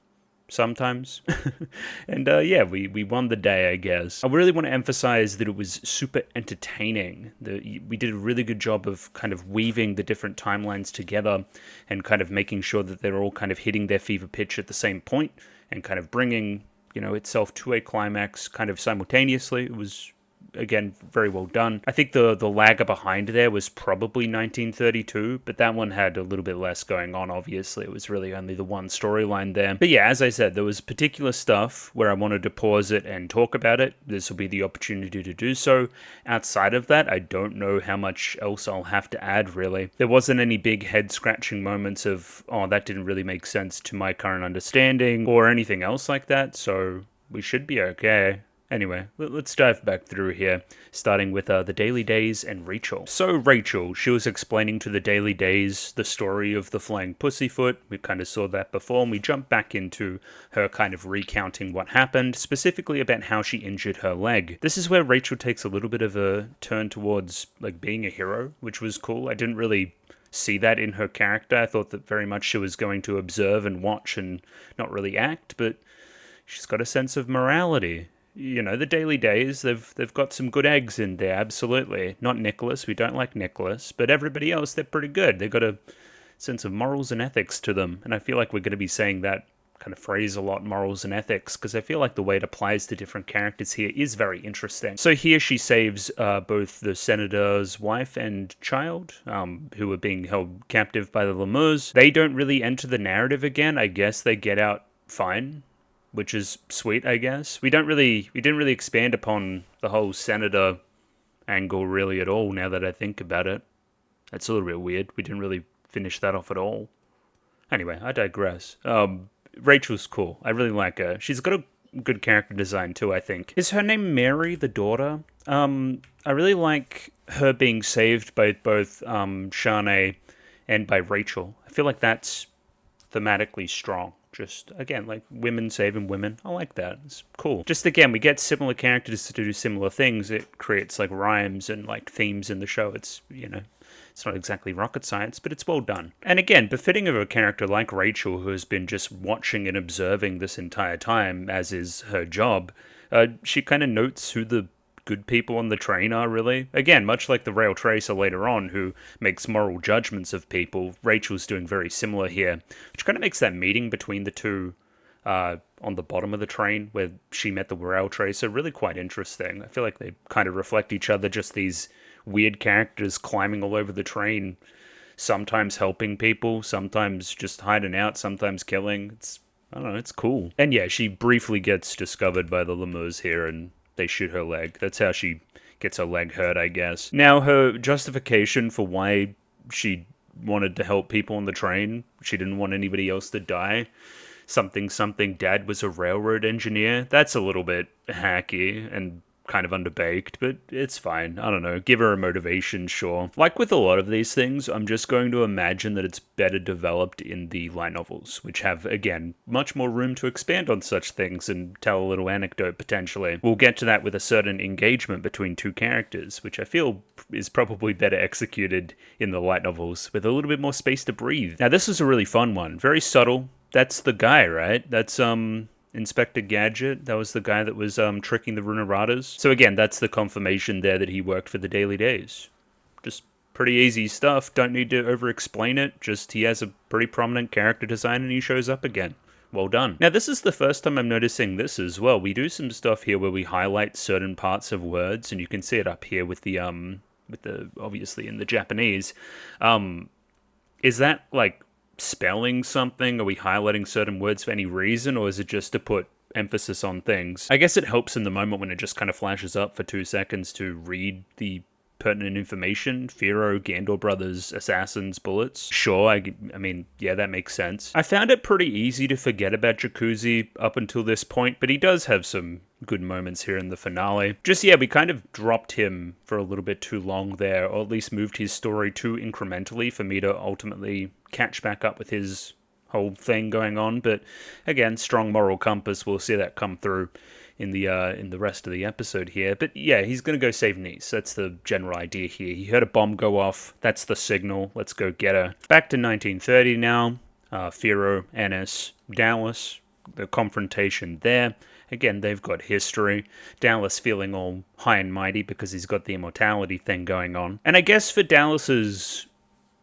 Sometimes. And yeah, we won the day, I guess. I really want to emphasize that it was super entertaining. We did a really good job of kind of weaving the different timelines together and kind of making sure that they're all kind of hitting their fever pitch at the same point and kind of bringing, itself to a climax kind of simultaneously. It was, again, very well done. I think the lagger behind there was probably 1932, but that one had a little bit less going on, obviously. It was really only the one storyline there. But yeah, as I said, there was particular stuff where I wanted to pause it and talk about it. This will be the opportunity to do so. Outside of that, I don't know how much else I'll have to add, really. There wasn't any big head-scratching moments of, oh, that didn't really make sense to my current understanding, or anything else like that, so we should be okay. Anyway, let's dive back through here, starting with the Daily Days and Rachel. So Rachel, she was explaining to the Daily Days the story of the flying pussyfoot. We kind of saw that before, and we jump back into her kind of recounting what happened, specifically about how she injured her leg. This is where Rachel takes a little bit of a turn towards like being a hero, which was cool. I didn't really see that in her character. I thought that very much she was going to observe and watch and not really act, but she's got a sense of morality. The Daily Days, they've got some good eggs in there, absolutely. Not Nicholas, we don't like Nicholas, but everybody else, they're pretty good. They've got a sense of morals and ethics to them, and I feel like we're going to be saying that kind of phrase a lot, morals and ethics, because I feel like the way it applies to different characters here is very interesting. So here she saves both the senator's wife and child, who were being held captive by the lemurs. They don't really enter the narrative again. I guess they get out fine, which is sweet, I guess. We didn't really expand upon the whole senator angle really at all, now that I think about it. That's a little bit weird. We didn't really finish that off at all. Anyway, I digress. Rachel's cool. I really like her. She's got a good character design too, I think. Is her name Mary, the daughter? I really like her being saved by both Shanae and by Rachel. I feel like that's thematically strong. Just, again, like women saving women. I like that. It's cool. Just, again, we get similar characters to do similar things. It creates, like, rhymes and, like, themes in the show. It's, it's not exactly rocket science, but it's well done. And, again, befitting of a character like Rachel, who has been just watching and observing this entire time, as is her job, she kind of notes who the good people on the train are, really. Again, much like the rail tracer later on, who makes moral judgments of people, Rachel's doing very similar here, which kind of makes that meeting between the two on the bottom of the train, where she met the rail tracer, really quite interesting. I feel like they kind of reflect each other, just these weird characters climbing all over the train, sometimes helping people, sometimes just hiding out, sometimes killing. I don't know, it's cool. And yeah, she briefly gets discovered by the lemurs here, and they shoot her leg. That's how she gets her leg hurt, I guess. Now, her justification for why she wanted to help people on the train, she didn't want anybody else to die. Something, dad was a railroad engineer. That's a little bit hacky and kind of underbaked, but it's fine. I don't know. Give her a motivation, sure. Like with a lot of these things, I'm just going to imagine that it's better developed in the light novels, which have, again, much more room to expand on such things and tell a little anecdote, potentially. We'll get to that with a certain engagement between two characters, which I feel is probably better executed in the light novels, with a little bit more space to breathe. Now, this is a really fun one. Very subtle. That's the guy, right? That's, Inspector Gadget, that was the guy that was tricking the Runeratas. So again, that's the confirmation there that he worked for the Daily Days. Just pretty easy stuff, don't need to over-explain it, just he has a pretty prominent character design and he shows up again. Well done. Now this is the first time I'm noticing this as well. We do some stuff here where we highlight certain parts of words, and you can see it up here with the obviously in the Japanese. Is that like spelling something? Are we highlighting certain words for any reason, or is it just to put emphasis on things? I guess it helps in the moment when it just kind of flashes up for 2 seconds to read the pertinent information. Firo, Gandor brothers, assassins, bullets. Sure, I mean, yeah, that makes sense. I found it pretty easy to forget about Jacuzzi up until this point, but he does have some good moments here in the finale. Just, yeah, we kind of dropped him for a little bit too long there, or at least moved his story too incrementally for me to ultimately catch back up with his whole thing going on. But again, strong moral compass, we'll see that come through in the rest of the episode here. But yeah, he's gonna go save Nice. That's the general idea here. He heard a bomb go off. That's the signal. Let's go get her. Back to 1930 now. Firo, Ennis, Dallas. The confrontation there. Again, they've got history. Dallas feeling all high and mighty because he's got the immortality thing going on. And I guess for Dallas's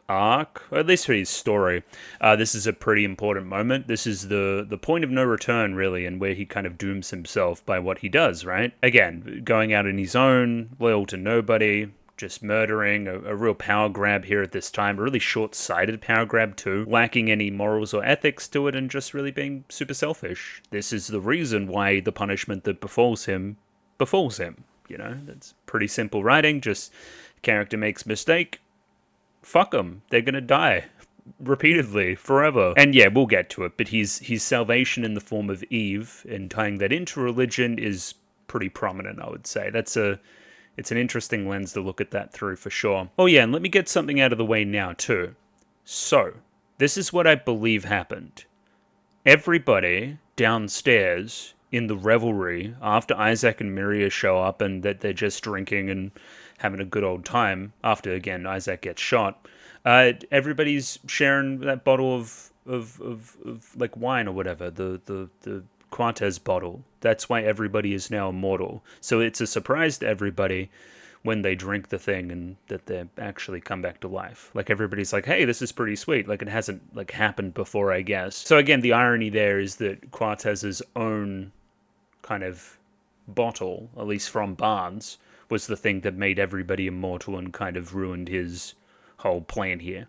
arc, or at least for his story, this is a pretty important moment. This is the point of no return, really, and where he kind of dooms himself by what he does, right? Again, going out on his own, loyal to nobody, just murdering, a real power grab here at this time, a really short-sighted power grab too, lacking any morals or ethics to it, and just really being super selfish. This is the reason why the punishment that befalls him, you know? That's pretty simple writing, just character makes mistake, fuck them, they're gonna die. Repeatedly, forever. And yeah, we'll get to it, but his salvation in the form of Eve, and tying that into religion, is pretty prominent, I would say. It's an interesting lens to look at that through, for sure. Oh yeah, and let me get something out of the way now, too. So, this is what I believe happened. Everybody downstairs in the revelry, after Isaac and Miria show up and that they're just drinking and having a good old time, after, again, Isaac gets shot, everybody's sharing that bottle of like wine or whatever, the Cortez bottle. That's why everybody is now immortal. So it's a surprise to everybody when they drink the thing and that they actually come back to life. Like, everybody's like, hey, this is pretty sweet. Like, it hasn't like happened before, I guess. So again, the irony there is that Cortez's own kind of bottle, at least from Barnes, was the thing that made everybody immortal and kind of ruined his whole plan here.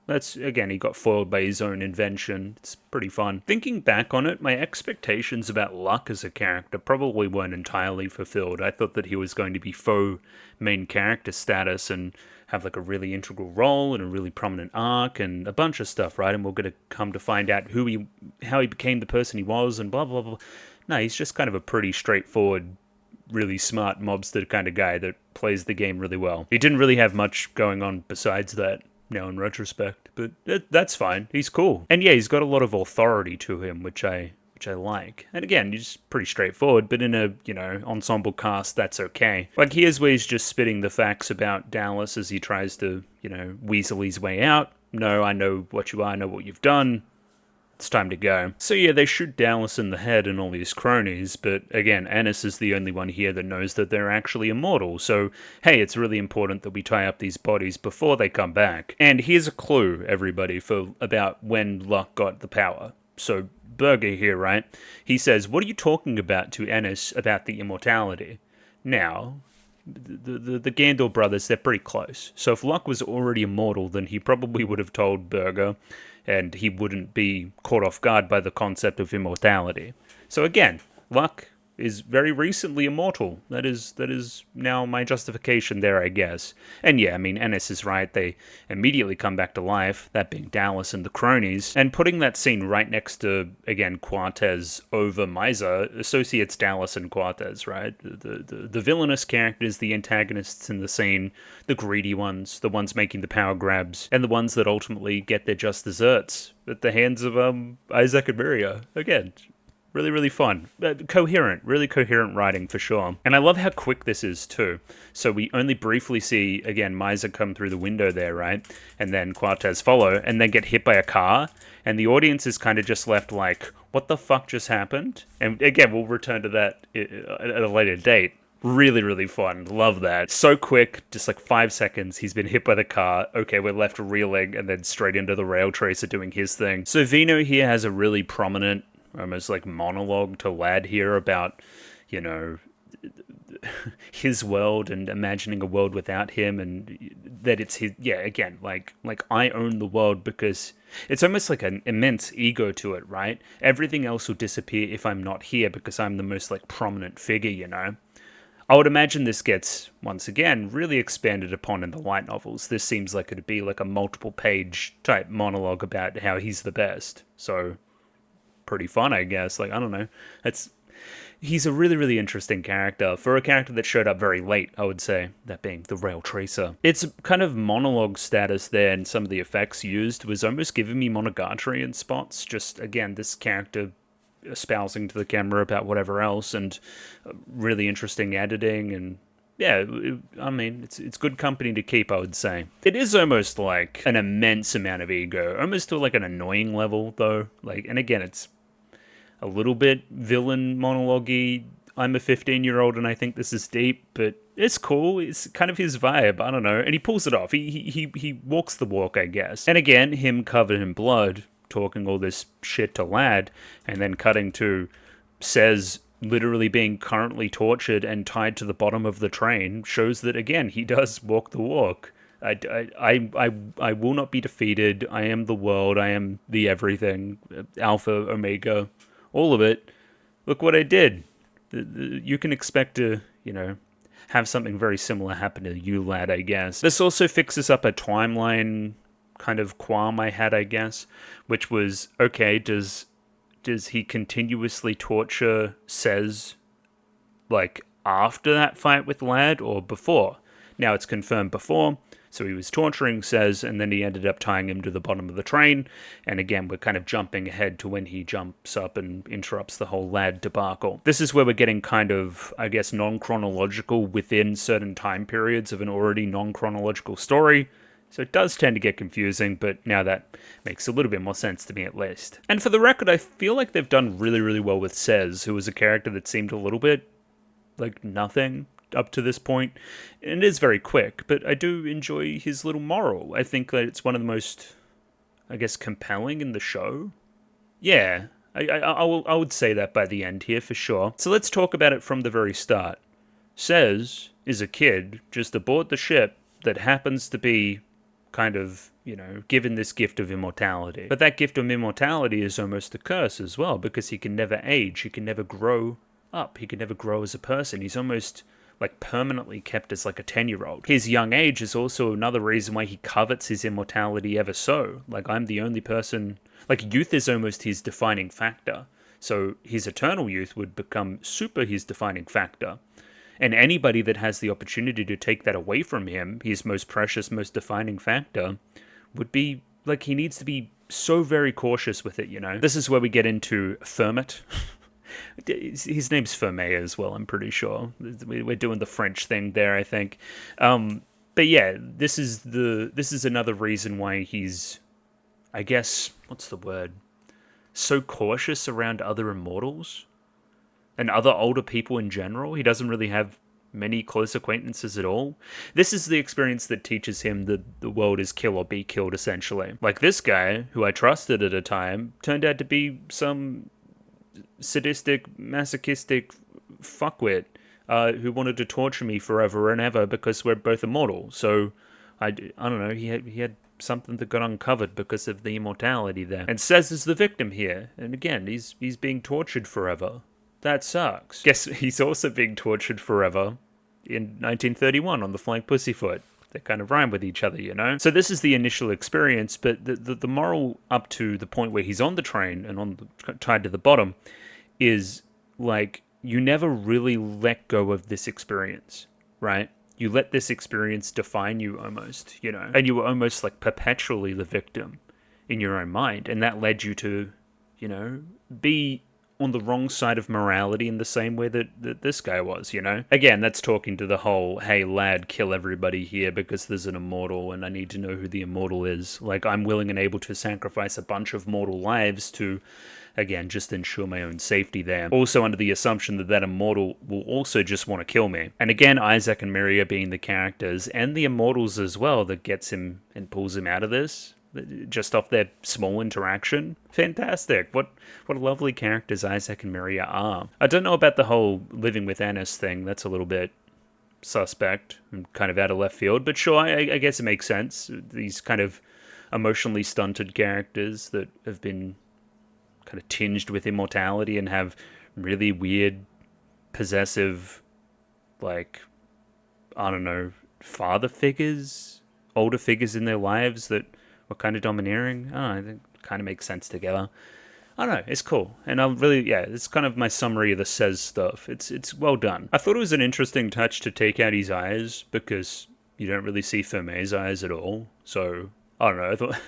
That's, again, he got foiled by his own invention. It's pretty fun. Thinking back on it, my expectations about Luck as a character probably weren't entirely fulfilled. I thought that he was going to be faux main character status and have like a really integral role and a really prominent arc and a bunch of stuff, right? And we're going to come to find out how he became the person he was and blah, blah, blah. No, he's just kind of a pretty straightforward, really smart mobster kind of guy that plays the game really well. He didn't really have much going on besides that, now in retrospect, but that's fine. He's cool. And yeah, he's got a lot of authority to him, which I like. And again, he's pretty straightforward, but in a, ensemble cast, that's okay. Like, here's where he's just spitting the facts about Dallas as he tries to, weasel his way out. No, I know what you are, I know what you've done. It's time to go. So yeah, they shoot Dallas in the head and all these cronies, but again, Ennis is the only one here that knows that they're actually immortal, so hey, it's really important that we tie up these bodies before they come back. And here's a clue, everybody, about when Luck got the power. So Burger here, right? He says, what are you talking about to Ennis about the immortality? Now, the Gandor brothers, they're pretty close. So if Luck was already immortal, then he probably would have told Burger, and he wouldn't be caught off guard by the concept of immortality. So again, Luck is very recently immortal. That is now my justification there, I guess. And yeah, I mean, Ennis is right. They immediately come back to life, that being Dallas and the cronies. And putting that scene right next to, again, Cortez over Misa associates Dallas and Cortez, right? The villainous characters, the antagonists in the scene, the greedy ones, the ones making the power grabs, and the ones that ultimately get their just desserts at the hands of Isaac and Miria. Again, really, really fun. Really coherent writing for sure. And I love how quick this is too. So we only briefly see, again, Misa come through the window there, right? And then Cortez follow, and then get hit by a car. And the audience is kind of just left like, what the fuck just happened? And again, we'll return to that at a later date. Really, really fun. Love that. So quick, just like 5 seconds, he's been hit by the car. Okay, we're left reeling, and then straight into the rail tracer doing his thing. So Vino here has a really prominent, almost like monologue to Lad here about, his world and imagining a world without him, and that it's his, again, like I own the world, because it's almost like an immense ego to it, right? Everything else will disappear if I'm not here because I'm the most like prominent figure, I would imagine this gets, once again, really expanded upon in the light novels. This seems like it'd be like a multiple page type monologue about how he's the best. So pretty fun, I guess. Like, I don't know. He's a really, really interesting character. For a character that showed up very late, I would say, that being the Rail Tracer. It's kind of monologue status there, and some of the effects used was almost giving me Monogatari in spots. Just, again, this character espousing to the camera about whatever else, and really interesting editing, and yeah, I mean, it's good company to keep, I would say. It is almost like an immense amount of ego, almost to like an annoying level, though. Like, and again, it's a little bit villain monologue-y. I'm a 15-year-old and I think this is deep, but it's cool. It's kind of his vibe. I don't know. And he pulls it off. He walks the walk, I guess. And again, him covered in blood, talking all this shit to Lad, and then cutting to Says literally being currently tortured and tied to the bottom of the train, shows that, again, he does walk the walk. I will not be defeated. I am the world. I am the everything. Alpha, Omega, all of it. Look what I did. You can expect to, have something very similar happen to you, Lad, I guess. This also fixes up a timeline kind of qualm I had, I guess, which was, okay, does he continuously torture Says, like, after that fight with Lad or before? Now it's confirmed before, so he was torturing Says, and then he ended up tying him to the bottom of the train, and again, we're kind of jumping ahead to when he jumps up and interrupts the whole Lad debacle. This is where we're getting kind of, I guess, non-chronological within certain time periods of an already non-chronological story. So it does tend to get confusing, but now that makes a little bit more sense to me at least. And for the record, I feel like they've done really, really well with Says, who was a character that seemed a little bit like nothing up to this point. And it is very quick, but I do enjoy his little moral. I think that it's one of the most, I guess, compelling in the show. Yeah, I would say that by the end here for sure. So let's talk about it from the very start. Says is a kid just aboard the ship that happens to be kind of, given this gift of immortality. But that gift of immortality is almost a curse as well, because he can never age, he can never grow up, he can never grow as a person. He's almost like permanently kept as like a 10-year-old. His young age is also another reason why he covets his immortality ever so. Like, I'm the only person, like, youth is almost his defining factor. So his eternal youth would become super his defining factor. And anybody that has the opportunity to take that away from him, his most precious, most defining factor, would be, like, he needs to be so very cautious with it, This is where we get into Fermat. His name's Fermat as well, I'm pretty sure. We're doing the French thing there, I think. But yeah, this is another reason why he's, I guess, what's the word? So cautious around other immortals. And other older people in general. He doesn't really have many close acquaintances at all. This is the experience that teaches him that the world is kill or be killed, essentially. Like, this guy, who I trusted at a time, turned out to be some sadistic, masochistic fuckwit who wanted to torture me forever and ever because we're both immortal. So, I don't know, he had something that got uncovered because of the immortality there. And Says is the victim here. And again, he's being tortured forever. That sucks. Guess he's also being tortured forever in 1931 on the Flying Pussyfoot. They kind of rhyme with each other, So this is the initial experience, but the moral up to the point where he's on the train and tied to the bottom is, like, you never really let go of this experience, right? You let this experience define you almost, And you were almost, like, perpetually the victim in your own mind. And that led you to, be on the wrong side of morality in the same way that this guy was, Again, that's talking to the whole, hey, Lad, kill everybody here because there's an immortal and I need to know who the immortal is. Like, I'm willing and able to sacrifice a bunch of mortal lives to, again, just ensure my own safety there. Also under the assumption that that immortal will also just want to kill me. And again, Isaac and Miria being the characters and the immortals as well that gets him and pulls him out of this. Just off their small interaction. Fantastic. What lovely characters Isaac and Miria are. I don't know about the whole living with AEST thing. That's a little bit suspect and kind of out of left field. But sure, I guess it makes sense. These kind of emotionally stunted characters that have been kind of tinged with immortality and have really weird, possessive, like, I don't know, father figures, older figures in their lives that were kind of domineering. I think it kind of makes sense together. I don't know, it's cool. And it's kind of my summary of the Says stuff. It's well done. I thought it was an interesting touch to take out his eyes, because you don't really see Fermat's eyes at all. So, I don't know, I thought...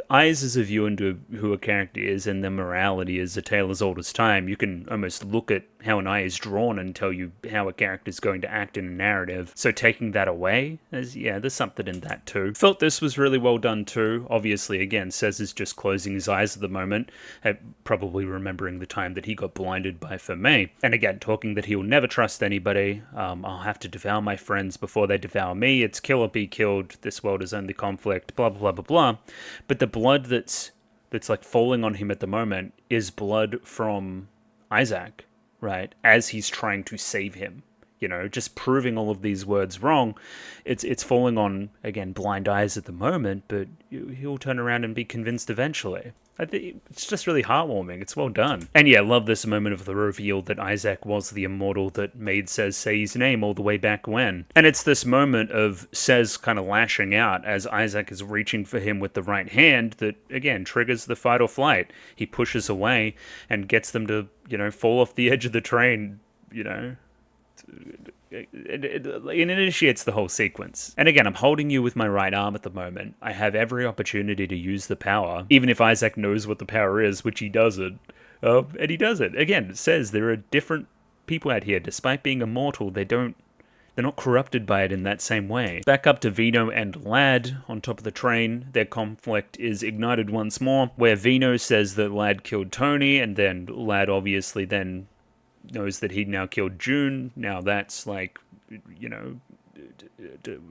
eyes as a view into who a character is and their morality is a tale as old as time. You can almost look at how an eye is drawn and tell you how a character is going to act in a narrative. So taking that away, there's something in that too. Felt this was really well done too. Obviously, again, Says is just closing his eyes at the moment, probably remembering the time that he got blinded by Ferme. And again, talking that he'll never trust anybody. I'll have to devour my friends before they devour me. It's kill or be killed. This world is only conflict. Blah, blah, blah, blah, blah. But the blood that's like falling on him at the moment is blood from Isaac, right? As he's trying to save him, just proving all of these words wrong. It's falling on, again, blind eyes at the moment, but he'll turn around and be convinced eventually. I think it's just really heartwarming. It's well done. And yeah, I love this moment of the reveal that Isaac was the immortal that made Says say his name all the way back when. And it's this moment of Says kind of lashing out as Isaac is reaching for him with the right hand that, again, triggers the fight or flight. He pushes away and gets them to, fall off the edge of the train, It initiates the whole sequence. And again, I'm holding you with my right arm at the moment. I have every opportunity to use the power, even if Isaac knows what the power is, which he doesn't. And he does it. Again, it says there are different people out here. Despite being immortal, they're not corrupted by it in that same way. Back up to Vino and Lad on top of the train. Their conflict is ignited once more, where Vino says that Lad killed Tony, and then Lad obviously then knows that he'd now killed June. Now that's like,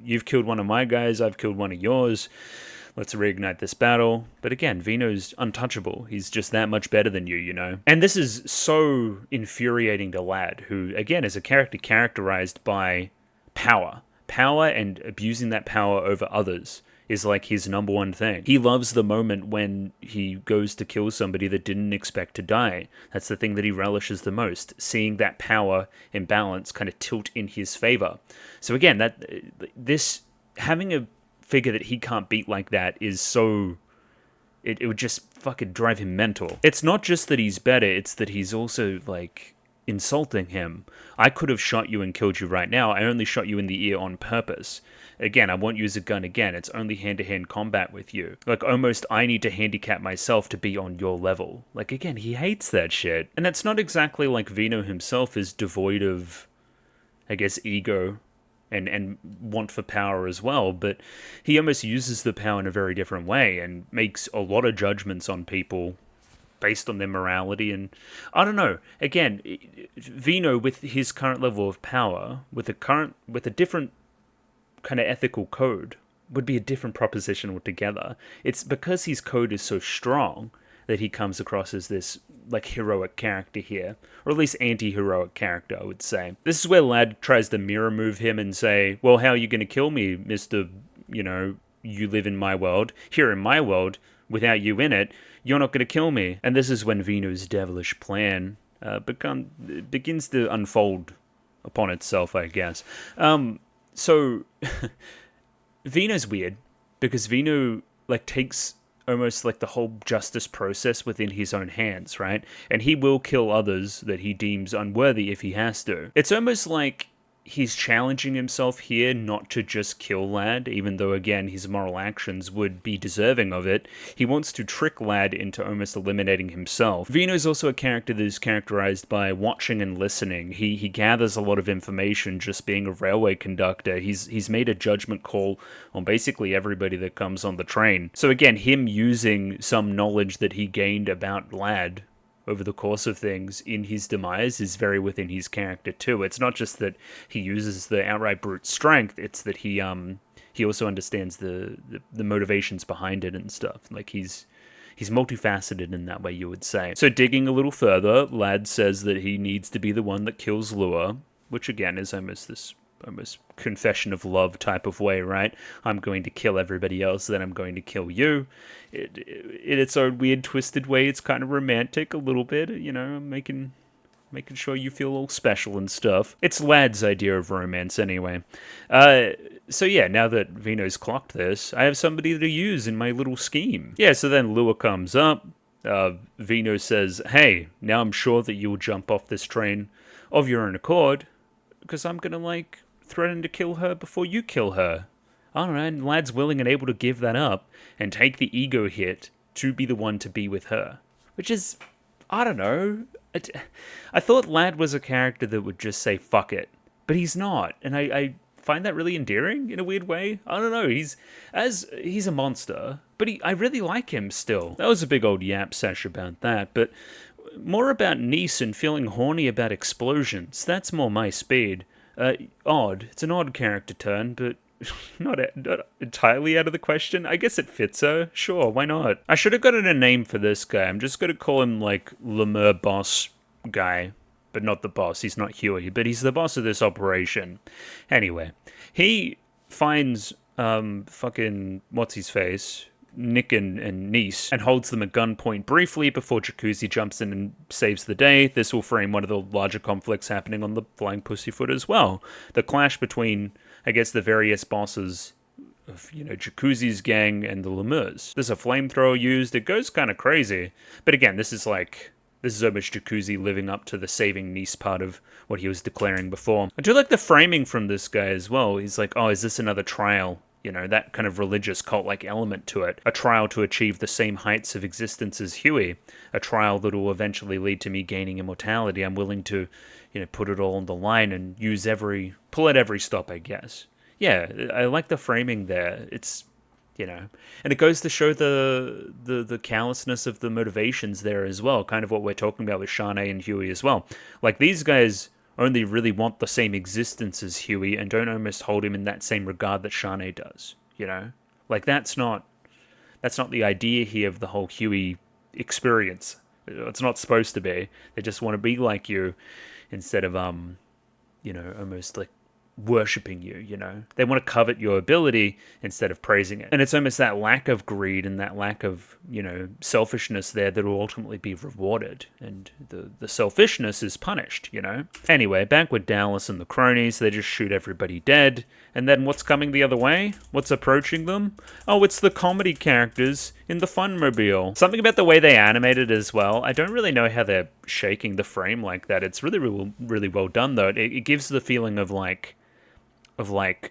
you've killed one of my guys, I've killed one of yours. Let's reignite this battle. But again, Vino's untouchable. He's just that much better than you, And this is so infuriating to Lad, who, again, is a character characterized by power. Power and abusing that power over others is like his number one thing. He loves the moment when he goes to kill somebody that didn't expect to die. That's the thing that he relishes the most, seeing that power imbalance kind of tilt in his favor. So again, having a figure that he can't beat like that is so... It would just fucking drive him mental. It's not just that he's better, it's that he's also, like, insulting him. I could have shot you and killed you right now. I only shot you in the ear on purpose. Again, I won't use a gun again. It's only hand-to-hand combat with you. Like, almost I need to handicap myself to be on your level. Like, again, he hates that shit. And it's not exactly like Vino himself is devoid of, I guess, ego and want for power as well, but he almost uses the power in a very different way and makes a lot of judgments on people based on their morality. And I don't know, again, Vino with his current level of power, with a different kind of ethical code, would be a different proposition altogether. It's because his code is so strong that he comes across as this, like, heroic character here. Or at least anti-heroic character, I would say. This is where Lad tries to mirror move him and say, well, how are you going to kill me, Mr., you live in my world. Here in my world, without you in it, you're not going to kill me. And this is when Vino's devilish plan begins to unfold upon itself, I guess. So, Vino's weird, because Vino, like, takes almost like the whole justice process within his own hands, right? And he will kill others that he deems unworthy if he has to. It's almost like he's challenging himself here not to just kill Lad, even though, again, his moral actions would be deserving of it. He wants to trick Lad into almost eliminating himself. Vino's also a character that is characterized by watching and listening. He gathers a lot of information just being a railway conductor. He's made a judgment call on basically everybody that comes on the train. So again, him using some knowledge that he gained about Lad over the course of things in his demise is very within his character too. It's not just that he uses the outright brute strength, it's that he also understands the motivations behind it and stuff. Like he's multifaceted in that way, you would say. So digging a little further, Lad says that he needs to be the one that kills Lua, which again is almost confession of love type of way, right? I'm going to kill everybody else, then I'm going to kill you. In its own weird, twisted way, it's kind of romantic a little bit, making sure you feel all special and stuff. It's Lad's idea of romance anyway. So yeah, now that Vino's clocked this, I have somebody to use in my little scheme. Yeah, so then Lua comes up. Vino says, hey, now I'm sure that you'll jump off this train of your own accord, because I'm gonna, threaten to kill her before you kill her. I don't know, and Lad's willing and able to give that up and take the ego hit to be the one to be with her. Which is, I don't know. I thought Lad was a character that would just say, fuck it. But he's not. And I find that really endearing in a weird way. I don't know. He's a monster, but I really like him still. That was a big old yap sesh about that, but more about Nice and feeling horny about explosions. That's more my speed. Odd. It's an odd character turn, but not entirely out of the question. I guess it fits her. Sure, why not? I should have gotten a name for this guy. I'm just going to call him, like, Lemur Boss guy. But not the boss. He's not Huey, but he's the boss of this operation. Anyway, he finds fucking what's-his-face, Nick and Nice, and holds them at gunpoint briefly before Jacuzzi jumps in and saves the day. This will frame one of the larger conflicts happening on the Flying Pussyfoot as well. The clash between, I guess, the various bosses of, Jacuzzi's gang and the Lemurs. There's a flamethrower used. It goes kind of crazy. But again, this is almost Jacuzzi living up to the saving Nice part of what he was declaring before. I do like the framing from this guy as well. He's like, oh, is this another trial? That kind of religious cult-like element to it. A trial to achieve the same heights of existence as Huey. A trial that will eventually lead to me gaining immortality. I'm willing to, put it all on the line and pull at every stop, I guess. Yeah, I like the framing there. It's, and it goes to show the callousness of the motivations there as well, kind of what we're talking about with Shanae and Huey as well. Like, these guys only really want the same existence as Huey and don't almost hold him in that same regard that Shanae does, Like, that's not the idea here of the whole Huey experience. It's not supposed to be. They just want to be like you instead of, almost like worshipping you, They want to covet your ability instead of praising it. And it's almost that lack of greed and that lack of, selfishness there that will ultimately be rewarded. And the selfishness is punished, Anyway, back with Dallas and the cronies, they just shoot everybody dead. And then what's coming the other way? What's approaching them? Oh, it's the comedy characters in the Funmobile. Something about the way they animated as well. I don't really know how they're shaking the frame like that. It's really, really, really well done, though. It gives the feeling of like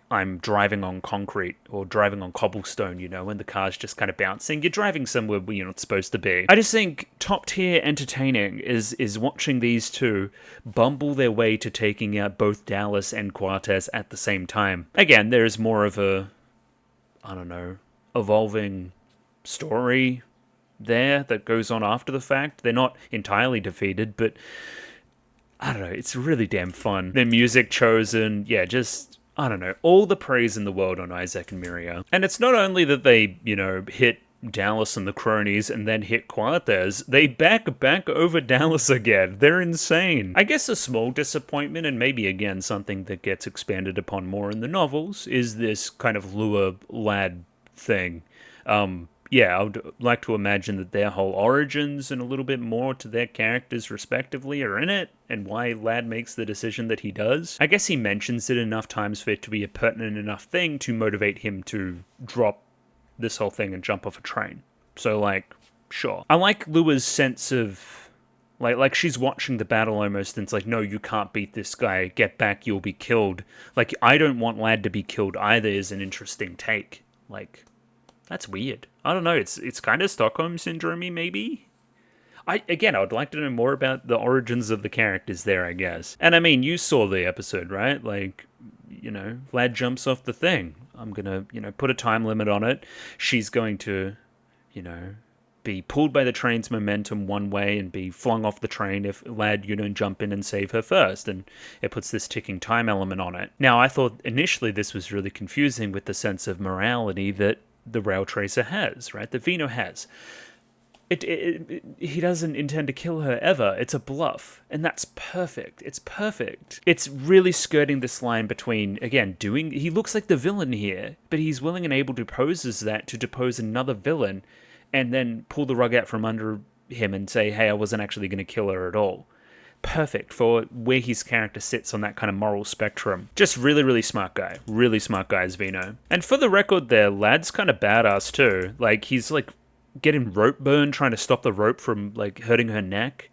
I'm driving on concrete or driving on cobblestone, when the car's just kind of bouncing. You're driving somewhere where you're not supposed to be. I just think top tier entertaining is watching these two bumble their way to taking out both Dallas and Cortez at the same time. Again, there's more of a, evolving story there that goes on after the fact. They're not entirely defeated, but I don't know, it's really damn fun. Their music chosen, all the praise in the world on Isaac and Miria. And it's not only that they, hit Dallas and the cronies and then hit Cortez, they back over Dallas again. They're insane. I guess a small disappointment, and maybe again something that gets expanded upon more in the novels, is this kind of lure lad thing. I would like to imagine that their whole origins and a little bit more to their characters respectively are in it, and why Lad makes the decision that he does. I guess he mentions it enough times for it to be a pertinent enough thing to motivate him to drop this whole thing and jump off a train. So, sure. I like Lua's sense of, like she's watching the battle almost, and it's like, no, you can't beat this guy, get back, you'll be killed. Like, I don't want Lad to be killed either is an interesting take. That's weird. I don't know, it's kind of Stockholm Syndrome-y, maybe? I would like to know more about the origins of the characters there, I guess. And I mean, you saw the episode, right? Vlad jumps off the thing. I'm gonna, put a time limit on it. She's going to, be pulled by the train's momentum one way and be flung off the train if Lad, jump in and save her first. And it puts this ticking time element on it. Now, I thought initially this was really confusing with the sense of morality that the Rail Tracer has, right? That Vino has. He doesn't intend to kill her ever. It's a bluff. And that's perfect. It's perfect. It's really skirting this line between, again, he looks like the villain here, but he's willing and able to pose as that to depose another villain and then pull the rug out from under him and say, hey, I wasn't actually going to kill her at all. Perfect for where his character sits on that kind of moral spectrum. Just really, really smart guy. Really smart guy is Vino. And for the record there, Lad's kind of badass too. He's getting rope burn, trying to stop the rope from hurting her neck.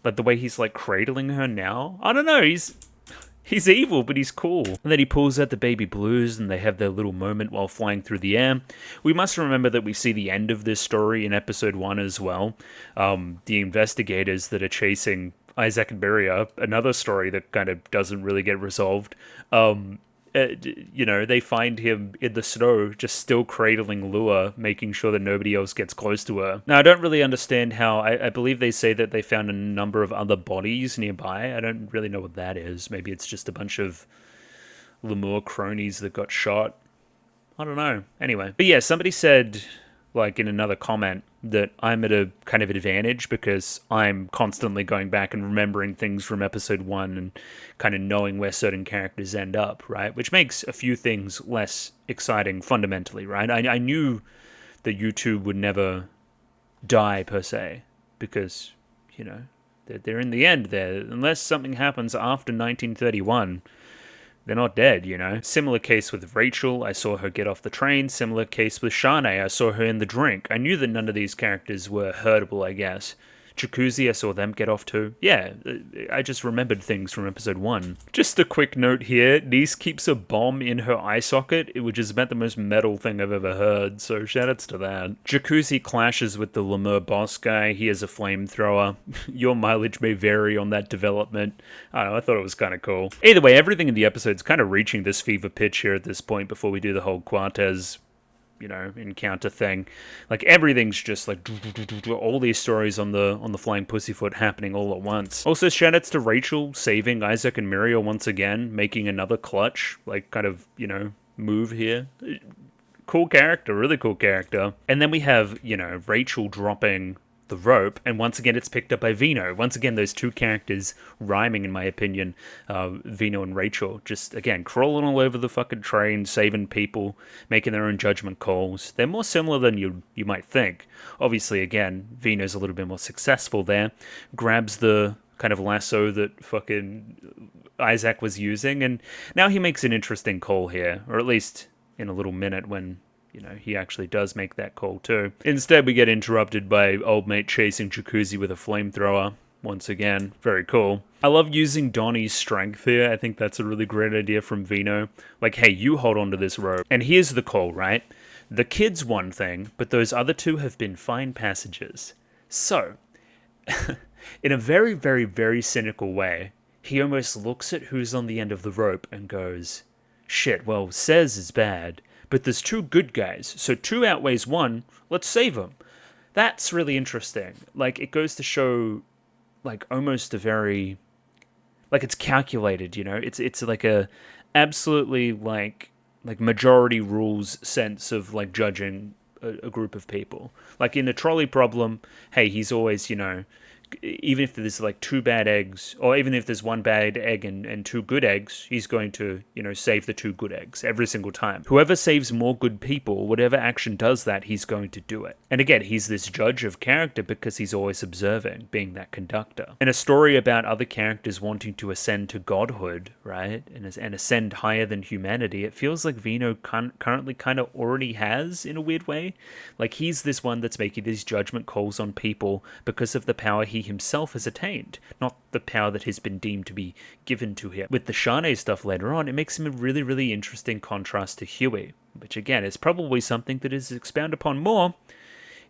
The way he's cradling her now. I don't know, He's evil, but he's cool. And then he pulls out the baby blues, and they have their little moment while flying through the air. We must remember that we see the end of this story in episode 1 as well. The investigators that are chasing Isaac and Miria, another story that kind of doesn't really get resolved. They find him in the snow, just still cradling Lua, making sure that nobody else gets close to her. Now, I don't really understand how. I believe they say that they found a number of other bodies nearby. I don't really know what that is. Maybe it's just a bunch of Lemur cronies that got shot. I don't know. Anyway. But yeah, somebody said, like in another comment, that I'm at a kind of advantage because I'm constantly going back and remembering things from episode 1 and kind of knowing where certain characters end up, right? Which makes a few things less exciting fundamentally, right? I knew that you two would never die per se because, they're in the end there. Unless something happens after 1931, they're not dead, Similar case with Rachel, I saw her get off the train. Similar case with Shanae, I saw her in the drink. I knew that none of these characters were hurtable, I guess. Jacuzzi, I saw them get off too. Yeah, I just remembered things from episode 1. Just a quick note here, Nice keeps a bomb in her eye socket, which is about the most metal thing I've ever heard, so shoutouts to that. Jacuzzi clashes with the Lemur boss guy, he has a flamethrower. Your mileage may vary on that development. I don't know, I thought it was kind of cool. Either way, everything in the episode's kind of reaching this fever pitch here at this point before we do the whole Quartez encounter thing. Like everything's just like all these stories on the flying pussyfoot happening all at once. Also, shoutouts to Rachel saving Isaac and Miria once again, making another clutch, like kind of, move here. Cool character, really cool character. And then we have, Rachel dropping the rope, and once again it's picked up by Vino. Once again, those two characters rhyming, in my opinion, Vino and Rachel, just again crawling all over the fucking train, saving people, making their own judgment calls. They're more similar than you might think. Obviously, again, Vino's a little bit more successful there, grabs the kind of lasso that fucking Isaac was using, and now he makes an interesting call here, or at least in a little minute when he actually does make that call too. Instead, we get interrupted by old mate chasing Jacuzzi with a flamethrower. Once again, very cool. I love using Donnie's strength here. I think that's a really great idea from Vino. Like, hey, you hold on to this rope. And here's the call, right? The kid's one thing, but those other two have been fine passengers. So, in a very, very, very cynical way, he almost looks at who's on the end of the rope and goes, shit, well, Says is bad, but there's two good guys, so 2 outweighs 1, let's save them. That's really interesting. Like, it goes to show, like, almost a very, like, it's calculated, It's like a absolutely, like majority rules sense of, like, judging a group of people. Like, in the trolley problem, hey, he's always, even if there's like 2 bad eggs, or even if there's 1 bad egg and 2 good eggs, he's going to, save the 2 good eggs every single time. Whoever saves more good people, whatever action does that, he's going to do it. And again, he's this judge of character because he's always observing, being that conductor. In a story about other characters wanting to ascend to godhood, right, and ascend higher than humanity, it feels like Vino currently kind of already has, in a weird way. Like, he's this one that's making these judgment calls on people because of the power he himself has attained, not the power that has been deemed to be given to him. With the Shanae stuff later on, it makes him a really, really interesting contrast to Huey, which again is probably something that is expounded upon more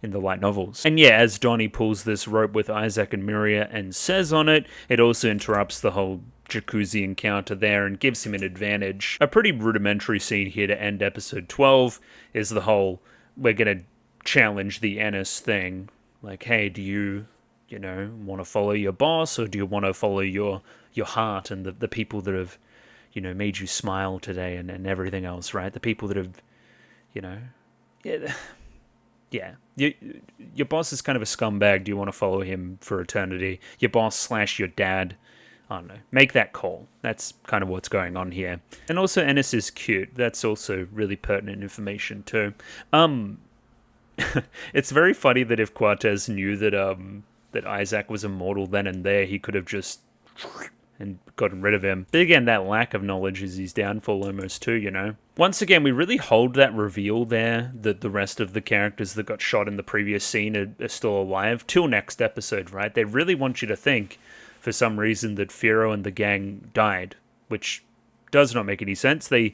in the light novels. And yeah, as Donnie pulls this rope with Isaac and Miria and Says on it, it also interrupts the whole Jacuzzi encounter there and gives him an advantage. A pretty rudimentary scene here to end episode 12 is the whole, we're gonna challenge the Ennis thing. Like, hey, do you want to follow your boss, or do you want to follow your heart and the people that have, made you smile today and everything else, right? The people that have, yeah. Your boss is kind of a scumbag. Do you want to follow him for eternity? Your boss / your dad, I don't know. Make that call. That's kind of what's going on here. And also, Ennis is cute. That's also really pertinent information too. It's very funny that if Quartez knew that Isaac was immortal then and there, he could have just and gotten rid of him. But again, that lack of knowledge is his downfall almost too, Once again, we really hold that reveal there that the rest of the characters that got shot in the previous scene are still alive till next episode, right? They really want you to think, for some reason, that Firo and the gang died. which does not make any sense. They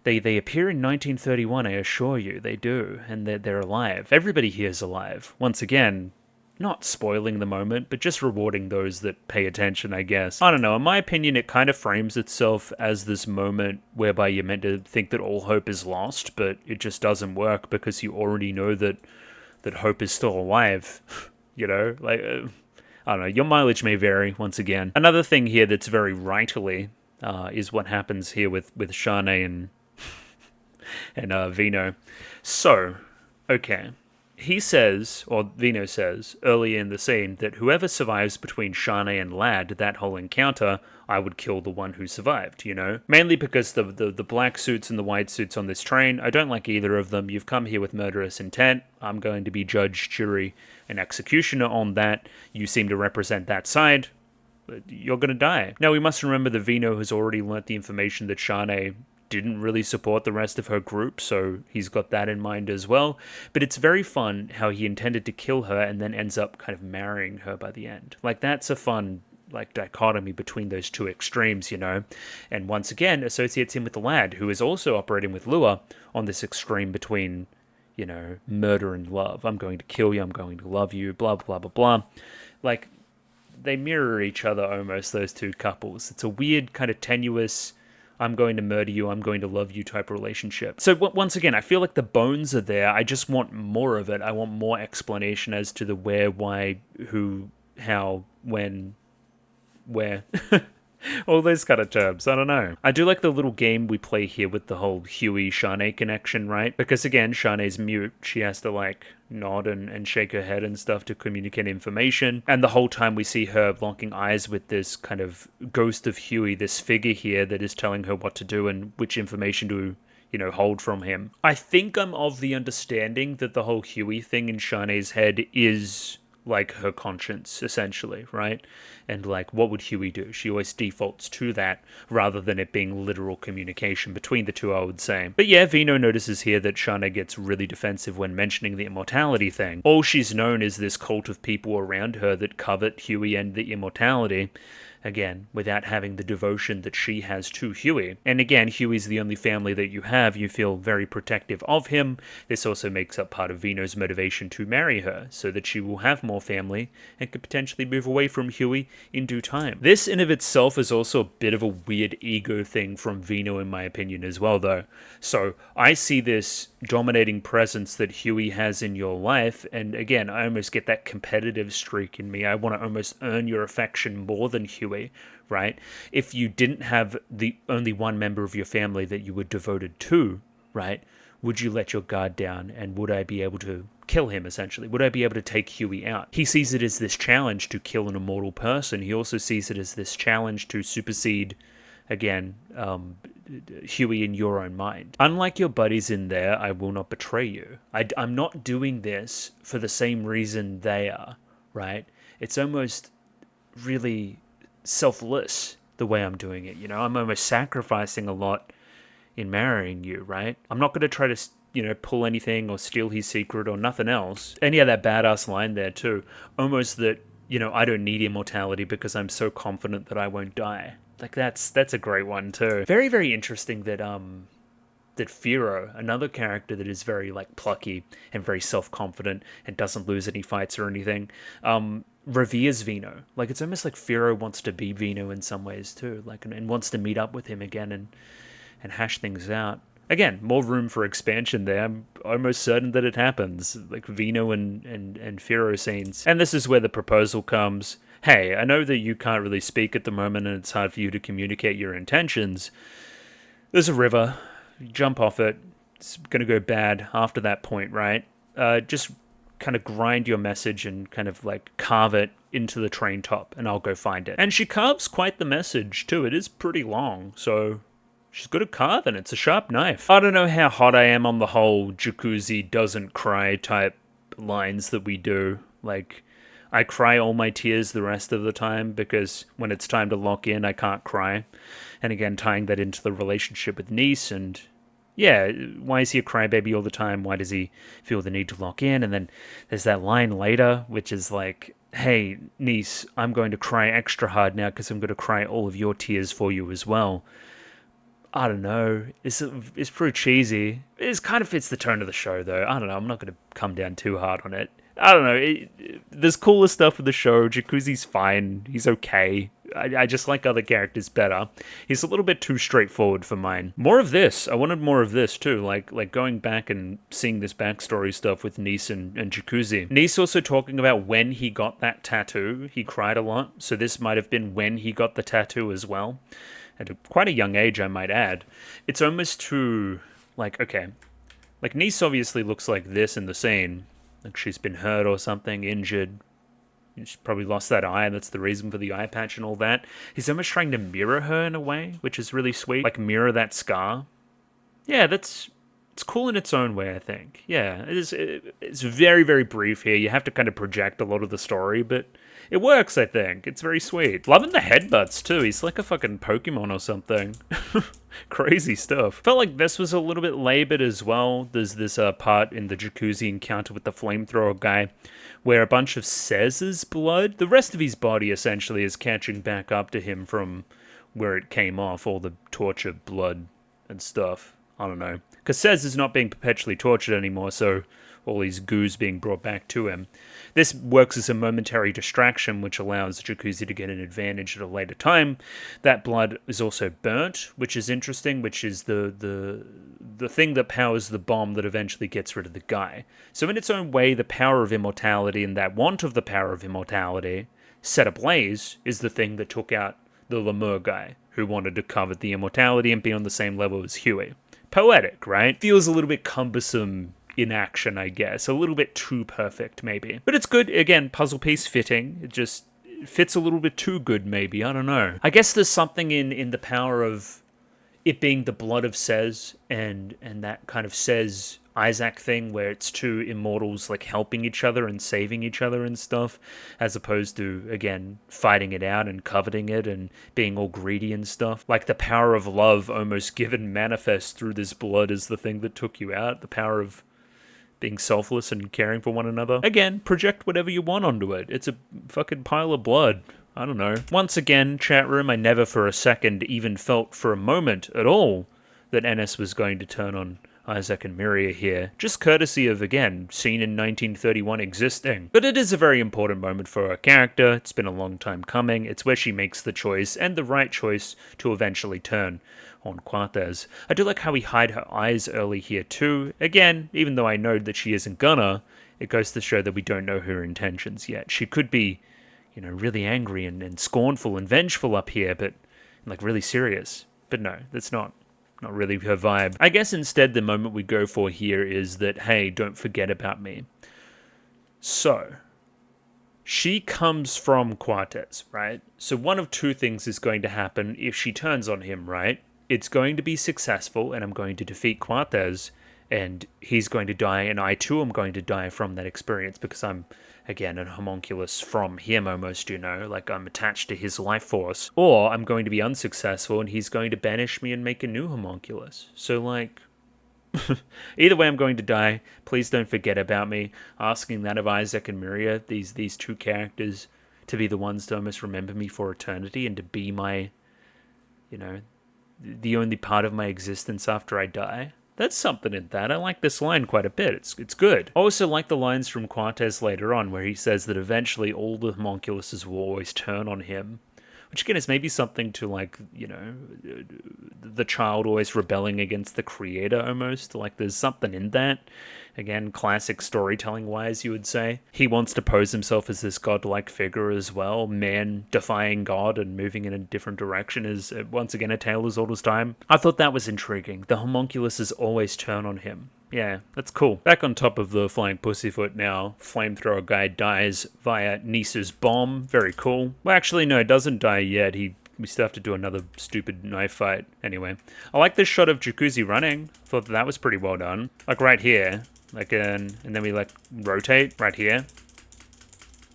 appear in 1931, I assure you, they do, and they're alive. Everybody here is alive. Once again, not spoiling the moment, but just rewarding those that pay attention, I guess. I don't know, in my opinion, it kind of frames itself as this moment whereby you're meant to think that all hope is lost, but it just doesn't work because you already know that hope is still alive. You know, like, I don't know, your mileage may vary, once again. Another thing here that's very rightly is what happens here with Shanae and Vino. So, okay. He says, or Vino says, early in the scene, that whoever survives between Shanae and Lad, that whole encounter, I would kill the one who survived, you know? Mainly because the black suits and the white suits on this train, I don't like either of them. You've come here with murderous intent. I'm going to be judge, jury, and executioner on that. You seem to represent that side. You're going to die. Now, we must remember that Vino has already learnt the information that Shanae didn't really support the rest of her group, so he's got that in mind as well. But it's very fun how he intended to kill her and then ends up kind of marrying her by the end. Like, that's a fun, like, dichotomy between those two extremes, you know? And once again, associates him with the Lad, who is also operating with Lua on this extreme between, you know, murder and love. I'm going to kill you, I'm going to love you, blah, blah, blah, blah. Like, they mirror each other almost, those two couples. It's a weird, kind of tenuous, I'm going to murder you, I'm going to love you type relationship. So once again, I feel like the bones are there. I just want more of it. I want more explanation as to the where, why, who, how, when, where. All those kind of terms. I don't know. I do like the little game we play here with the whole Huey-Shanae connection, right? Because again, Shanae's mute. She has to like nod and shake her head and stuff to communicate information. And the whole time we see her locking eyes with this kind of ghost of Huey, this figure here that is telling her what to do and which information to, you know, hold from him. I think I'm of the understanding that the whole Huey thing in Shanae's head is like her conscience, essentially, right? And like, what would Huey do? She always defaults to that rather than it being literal communication between the two, I would say. But yeah, Vino notices here that Shanae gets really defensive when mentioning the immortality thing. All she's known is this cult of people around her that covet Huey and the immortality. Again, without having the devotion that she has to Huey. And again, Huey's the only family that you have. You feel very protective of him. This also makes up part of Vino's motivation to marry her, so that she will have more family and could potentially move away from Huey in due time. This in of itself is also a bit of a weird ego thing from Vino, in my opinion, as well, though. So I see this dominating presence that Huey has in your life, and again, I almost get that competitive streak in me. I want to almost earn your affection more than Huey. Right? If you didn't have the only one member of your family that you were devoted to, right, would you let your guard down and would I be able to kill him, essentially? Would I be able to take Huey out? He sees it as this challenge to kill an immortal person. He also sees it as this challenge to supersede, again, Huey in your own mind. Unlike your buddies in there, I will not betray you. I'm not doing this for the same reason they are, right? It's almost really selfless the way I'm doing it, you know? I'm almost sacrificing a lot in marrying you, right? I'm not going to try to, you know, pull anything or steal his secret or nothing else. And yeah, that badass line there too. Almost that, you know, I don't need immortality because I'm so confident that I won't die. Like that's a great one too. Very, very interesting that that Firo, another character that is very like plucky and very self-confident and doesn't lose any fights or anything, reveres Vino. Like, it's almost like Firo wants to be Vino in some ways too, like, and wants to meet up with him again and hash things out. Again, more room for expansion there. I'm almost certain that it happens, like Vino and Firo scenes. And this is where the proposal comes. Hey, I know that you can't really speak at the moment and it's hard for you to communicate your intentions. There's a river. You jump off it. It's going to go bad after that point, right? Just kind of grind your message and kind of like carve it into the train top and I'll go find it. And she carves quite the message too. It is pretty long, so she's good at carving. It's a sharp knife. I don't know how hot I am on the whole jacuzzi doesn't cry type lines that we do. Like, I cry all my tears the rest of the time because when it's time to lock in, I can't cry. And again, tying that into the relationship with Nice and yeah, why is he a crybaby all the time? Why does he feel the need to lock in? And then there's that line later, which is like, hey, niece, I'm going to cry extra hard now because I'm going to cry all of your tears for you as well. I don't know. It's pretty cheesy. It kind of fits the tone of the show, though. I don't know. I'm not going to come down too hard on it. I don't know. There's cooler stuff with the show. Jacuzzi's fine. He's okay. I just like other characters better. He's a little bit too straightforward for mine. More of this. I wanted more of this too. Like going back and seeing this backstory stuff with Nice and Jacuzzi. Nice also talking about when he got that tattoo. He cried a lot, so this might have been when he got the tattoo as well. At quite a young age, I might add. It's almost too, like, okay. Like, Nice obviously looks like this in the scene. Like, she's been hurt or something, injured. She's probably lost that eye, that's the reason for the eye patch and all that. He's almost trying to mirror her in a way, which is really sweet. Like, mirror that scar. Yeah, it's cool in its own way, I think. Yeah, it's very, very brief here. You have to kind of project a lot of the story, but it works, I think. It's very sweet. Loving the headbutts, too. He's like a fucking Pokemon or something. Crazy stuff. Felt like this was a little bit labored as well. There's this part in the jacuzzi encounter with the flamethrower guy where a bunch of Cez's blood, the rest of his body essentially is catching back up to him from where it came off, all the torture blood and stuff. I don't know. Because Cez is not being perpetually tortured anymore, so all these goos being brought back to him. This works as a momentary distraction, which allows Jacuzzi to get an advantage at a later time. That blood is also burnt, which is interesting, which is the thing that powers the bomb that eventually gets rid of the guy. So in its own way, the power of immortality and that want of the power of immortality set ablaze is the thing that took out the Lemur guy, who wanted to covet the immortality and be on the same level as Huey. Poetic, right? Feels a little bit cumbersome in action, I guess. A little bit too perfect, maybe. But it's good. Again, puzzle piece fitting. It just fits a little bit too good, maybe. I don't know. I guess there's something in the power of it being the blood of Cez and that kind of Cez Isaac thing where it's two immortals like helping each other and saving each other and stuff, as opposed to, again, fighting it out and coveting it and being all greedy and stuff. Like the power of love almost given manifest through this blood is the thing that took you out. The power of being selfless and caring for one another. Again, project whatever you want onto it. It's a fucking pile of blood. I don't know. Once again, chat room, I never for a second even felt for a moment at all that Ennis was going to turn on Isaac and Miria here, just courtesy of, again, scene in 1931 existing. But it is a very important moment for her character. It's been a long time coming. It's where she makes the choice, and the right choice, to eventually turn on Cortez. I do like how we hide her eyes early here too. Again, even though I know that she isn't gonna, it goes to show that we don't know her intentions yet. She could be, really angry and scornful and vengeful up here, but like really serious. But no, that's not really her vibe. I guess instead the moment we go for here is that, hey, don't forget about me. So, she comes from Cortez, right? So one of two things is going to happen if she turns on him, right? It's going to be successful, and I'm going to defeat Cortez, and he's going to die, and I too am going to die from that experience, because I'm, again, an homunculus from him almost, like I'm attached to his life force. Or I'm going to be unsuccessful, and he's going to banish me and make a new homunculus. So, like, either way I'm going to die. Please don't forget about me. Asking that of Isaac and Miria, these two characters, to be the ones to almost remember me for eternity, and to be my, the only part of my existence after I die. That's something in that. I like this line quite a bit. It's good. I also like the lines from Cortez later on where he says that eventually all the homunculuses will always turn on him. Which again is maybe something to like, the child always rebelling against the creator almost. Like there's something in that. Again, classic storytelling wise, you would say. He wants to pose himself as this godlike figure as well. Man defying God and moving in a different direction is, once again, a tale as old as time. I thought that was intriguing. The homunculuses always turn on him. Yeah, that's cool. Back on top of the flying pussyfoot now. Flamethrower guy dies via Nisa's bomb. Very cool. Well, actually, no, it doesn't die yet. We still have to do another stupid knife fight. Anyway, I like this shot of Jacuzzi running. Thought that was pretty well done. Like right here. And then we rotate right here.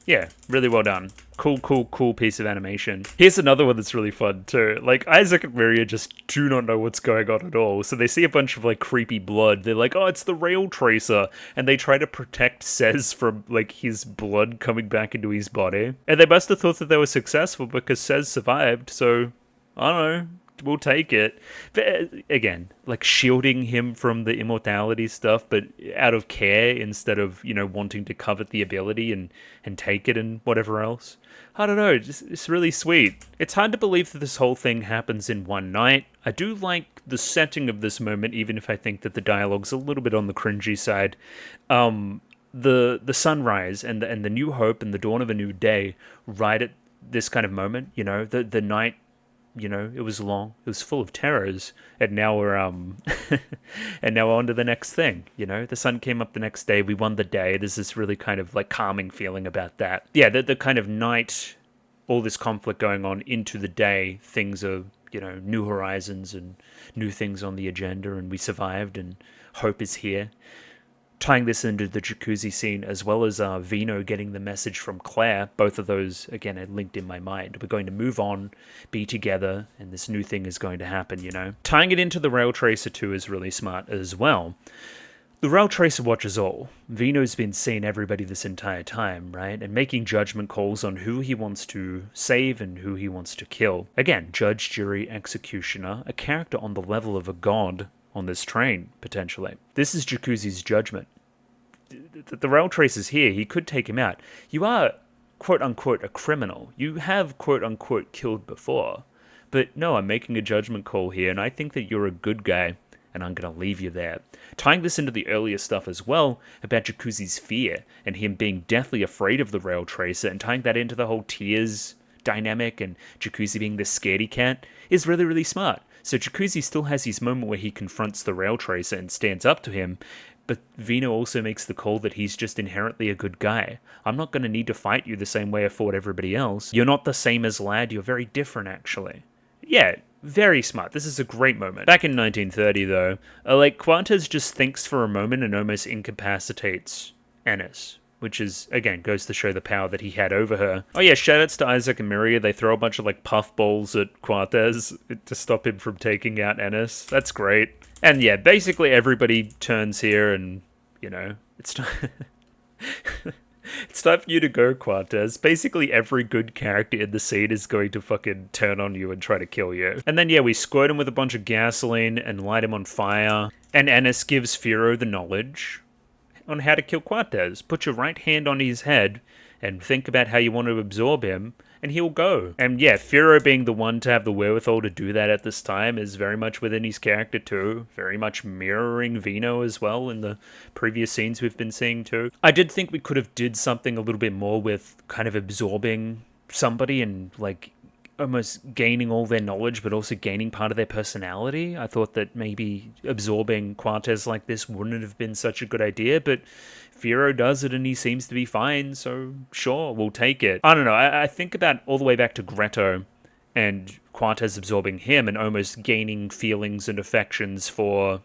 Yeah, really well done. Cool piece of animation. Here's another one that's really fun too. Like, Isaac and Miria just do not know what's going on at all. So they see a bunch of like creepy blood. They're like, oh, it's the rail tracer. And they try to protect Sez from like his blood coming back into his body. And they must have thought that they were successful because Sez survived. So, I don't know. We'll take it. But again, like shielding him from the immortality stuff, but out of care instead of, wanting to covet the ability and take it and whatever else. I don't know, it's really sweet. It's hard to believe that this whole thing happens in one night. I do like the setting of this moment, even if I think that the dialogue's a little bit on the cringy side. The sunrise and the new hope and the dawn of a new day right at this kind of moment, the night. It was long. It was full of terrors, and now we're and now on to the next thing. The sun came up the next day. We won the day. There's this really kind of like calming feeling about that. Yeah, the kind of night, all this conflict going on into the day. Things are new horizons and new things on the agenda, and we survived, and hope is here. Tying this into the jacuzzi scene, as well as Vino getting the message from Claire, both of those, again, are linked in my mind. We're going to move on, be together, and this new thing is going to happen, Tying it into the Rail Tracer too is really smart as well. The Rail Tracer watches all. Vino's been seeing everybody this entire time, right? And making judgment calls on who he wants to save and who he wants to kill. Again, judge, jury, executioner, a character on the level of a god on this train, potentially. This is Jacuzzi's judgment. The Rail Tracer's here. He could take him out. You are, quote-unquote, a criminal. You have, quote-unquote, killed before. But no, I'm making a judgment call here, and I think that you're a good guy, and I'm going to leave you there. Tying this into the earlier stuff as well, about Jacuzzi's fear, and him being deathly afraid of the Rail Tracer, and tying that into the whole tears dynamic, and Jacuzzi being the scaredy cat, is really, really smart. So Jacuzzi still has his moment where he confronts the Rail Tracer and stands up to him, but Vino also makes the call that he's just inherently a good guy. I'm not going to need to fight you the same way I fought everybody else. You're not the same as Lad, you're very different actually. Yeah, very smart. This is a great moment. Back in 1930 though, Quantas just thinks for a moment and almost incapacitates Ennis. Which is, again, goes to show the power that he had over her. Oh yeah, shoutouts to Isaac and Miria. They throw a bunch of, puffballs at Quartez to stop him from taking out Ennis. That's great. And yeah, basically everybody turns here and, it's time... It's time for you to go, Quartez. Basically every good character in the scene is going to fucking turn on you and try to kill you. And then, yeah, we squirt him with a bunch of gasoline and light him on fire. And Ennis gives Firo the knowledge on how to kill Quartez. Put your right hand on his head and think about how you want to absorb him, and he'll go. And yeah, Firo being the one to have the wherewithal to do that at this time is very much within his character too. Very much mirroring Vino as well in the previous scenes we've been seeing too. I did think we could have did something a little bit more with kind of absorbing somebody and almost gaining all their knowledge, but also gaining part of their personality. I thought that maybe absorbing Quartez like this wouldn't have been such a good idea, but Firo does it and he seems to be fine, so sure, we'll take it. I don't know, I think about all the way back to Gretto and Quartez absorbing him and almost gaining feelings and affections for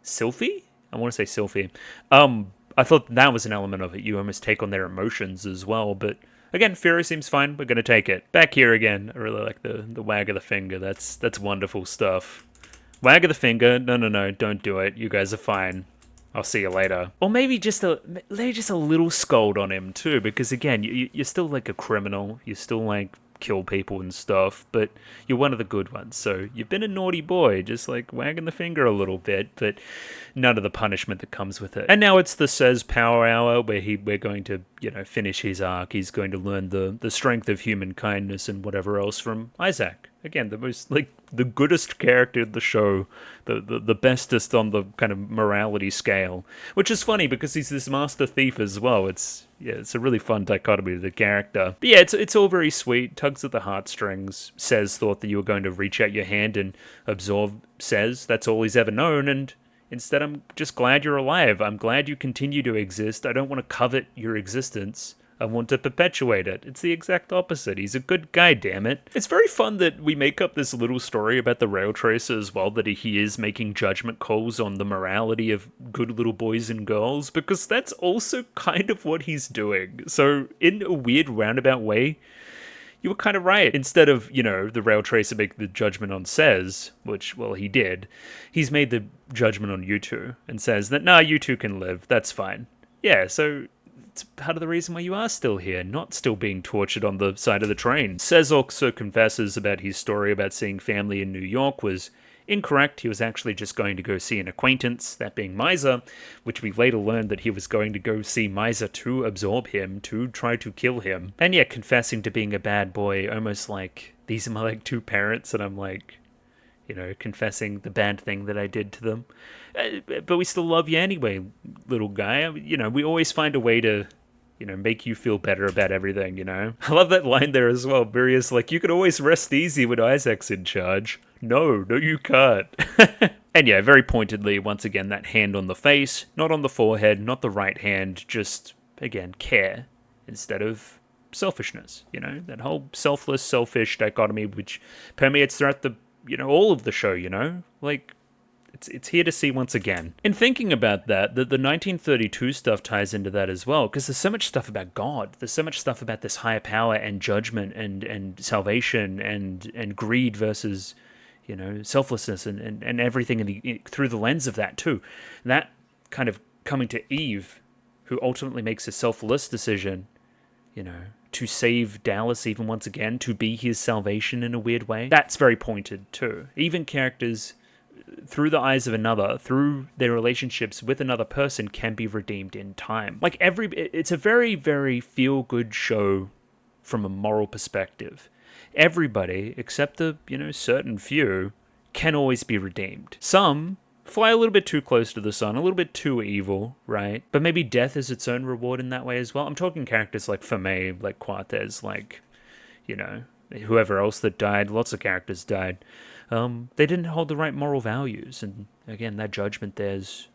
Sylphie? I want to say Sylphie. I thought that was an element of it. You almost take on their emotions as well, but again, Firo seems fine. We're going to take it. Back here again. I really like the wag of the finger. That's wonderful stuff. Wag of the finger. No. Don't do it. You guys are fine. I'll see you later. Or maybe just a little scold on him too, because again, you're still a criminal. You still kill people and stuff, but you're one of the good ones. So you've been a naughty boy, just wagging the finger a little bit, but none of the punishment that comes with it. And now it's the Sez Power Hour where we're going to, finish his arc. He's going to learn the strength of human kindness and whatever else from Isaac. Again, the most, the goodest character in the show, the bestest on the kind of morality scale, which is funny because he's this master thief as well. It's a really fun dichotomy of the character. But yeah, it's all very sweet, tugs at the heartstrings. Sez thought that you were going to reach out your hand and absorb Sez. That's all he's ever known, and instead I'm just glad you're alive. I'm glad you continue to exist. I don't want to covet your existence. I want to perpetuate it. It's the exact opposite. He's a good guy, damn it. It's very fun that we make up this little story about the rail tracer as well, that he is making judgment calls on the morality of good little boys and girls, because that's also kind of what he's doing. So in a weird roundabout way, you were kind of right. Instead of, the rail tracer make the judgment on Says, which, well, he did, he's made the judgment on you two and says that, nah, you two can live. That's fine. Yeah, so it's part of the reason why you are still here, not still being tortured on the side of the train. Says also confesses about his story about seeing family in New York was incorrect. He was actually just going to go see an acquaintance, that being Miser, which we later learned that he was going to go see Miser to absorb him, to try to kill him. And yeah, confessing to being a bad boy, almost like, these are my two parents, and I'm like, confessing the bad thing that I did to them. But we still love you anyway, little guy. We always find a way to, make you feel better about everything, I love that line there as well. Buria's like, you can always rest easy when Isaac's in charge. No, you can't. And yeah, very pointedly, once again, that hand on the face, not on the forehead, not the right hand, just, again, care instead of selfishness, that whole selfless, selfish dichotomy which permeates throughout the, all of the show, like, it's here to see once again. In thinking about that, the 1932 stuff ties into that as well, because there's so much stuff about God. There's so much stuff about this higher power and judgment and salvation and greed versus, selflessness and everything through the lens of that too. And that kind of coming to Eve, who ultimately makes a selfless decision, to save Dallas even once again, to be his salvation in a weird way. That's very pointed too. Even characters through the eyes of another, through their relationships with another person, can be redeemed in time. Like it's a very, very feel-good show from a moral perspective. Everybody, except the, certain few, can always be redeemed. Some fly a little bit too close to the sun, a little bit too evil, right? But maybe death is its own reward in that way as well. I'm talking characters like Fame, like Cortez, like, whoever else that died. Lots of characters died. They didn't hold the right moral values, and again, that judgment there's,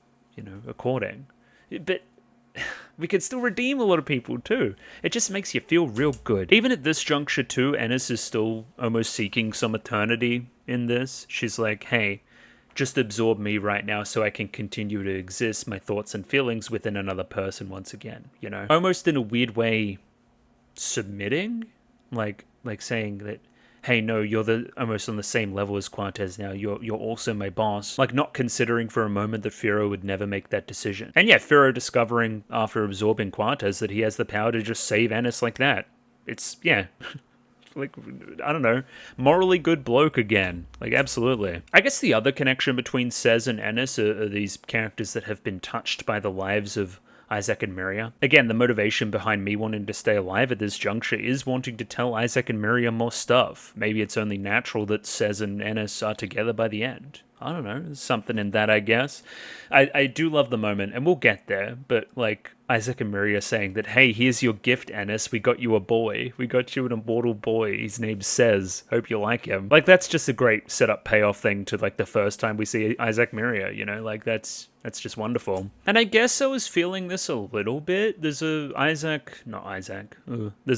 according. But we could still redeem a lot of people too. It just makes you feel real good. Even at this juncture too, Ennis is still almost seeking some eternity in this. She's like, hey, just absorb me right now so I can continue to exist, my thoughts and feelings within another person once again, Almost in a weird way, submitting? Like saying that, hey, no, you're almost on the same level as Cortez now. You're also my boss. Like, not considering for a moment that Firo would never make that decision. And yeah, Firo discovering after absorbing Cortez that he has the power to just save Ennis like that. It's, yeah, like, I don't know, morally good bloke again. Like, absolutely. I guess the other connection between Sez and Ennis are these characters that have been touched by the lives of Isaac and Miria. Again, the motivation behind me wanting to stay alive at this juncture is wanting to tell Isaac and Miria more stuff. Maybe it's only natural that Sez and Ennis are together by the end. I don't know, there's something in that, I guess. I do love the moment, and we'll get there, but like Isaac and Miria saying that, hey, here's your gift, Ennis. We got you a boy. We got you an immortal boy. His name's Sez. Hope you like him. Like, that's just a great setup payoff thing to like the first time we see Isaac Miria, like that's just wonderful. And I guess I was feeling this a little bit. There's a there's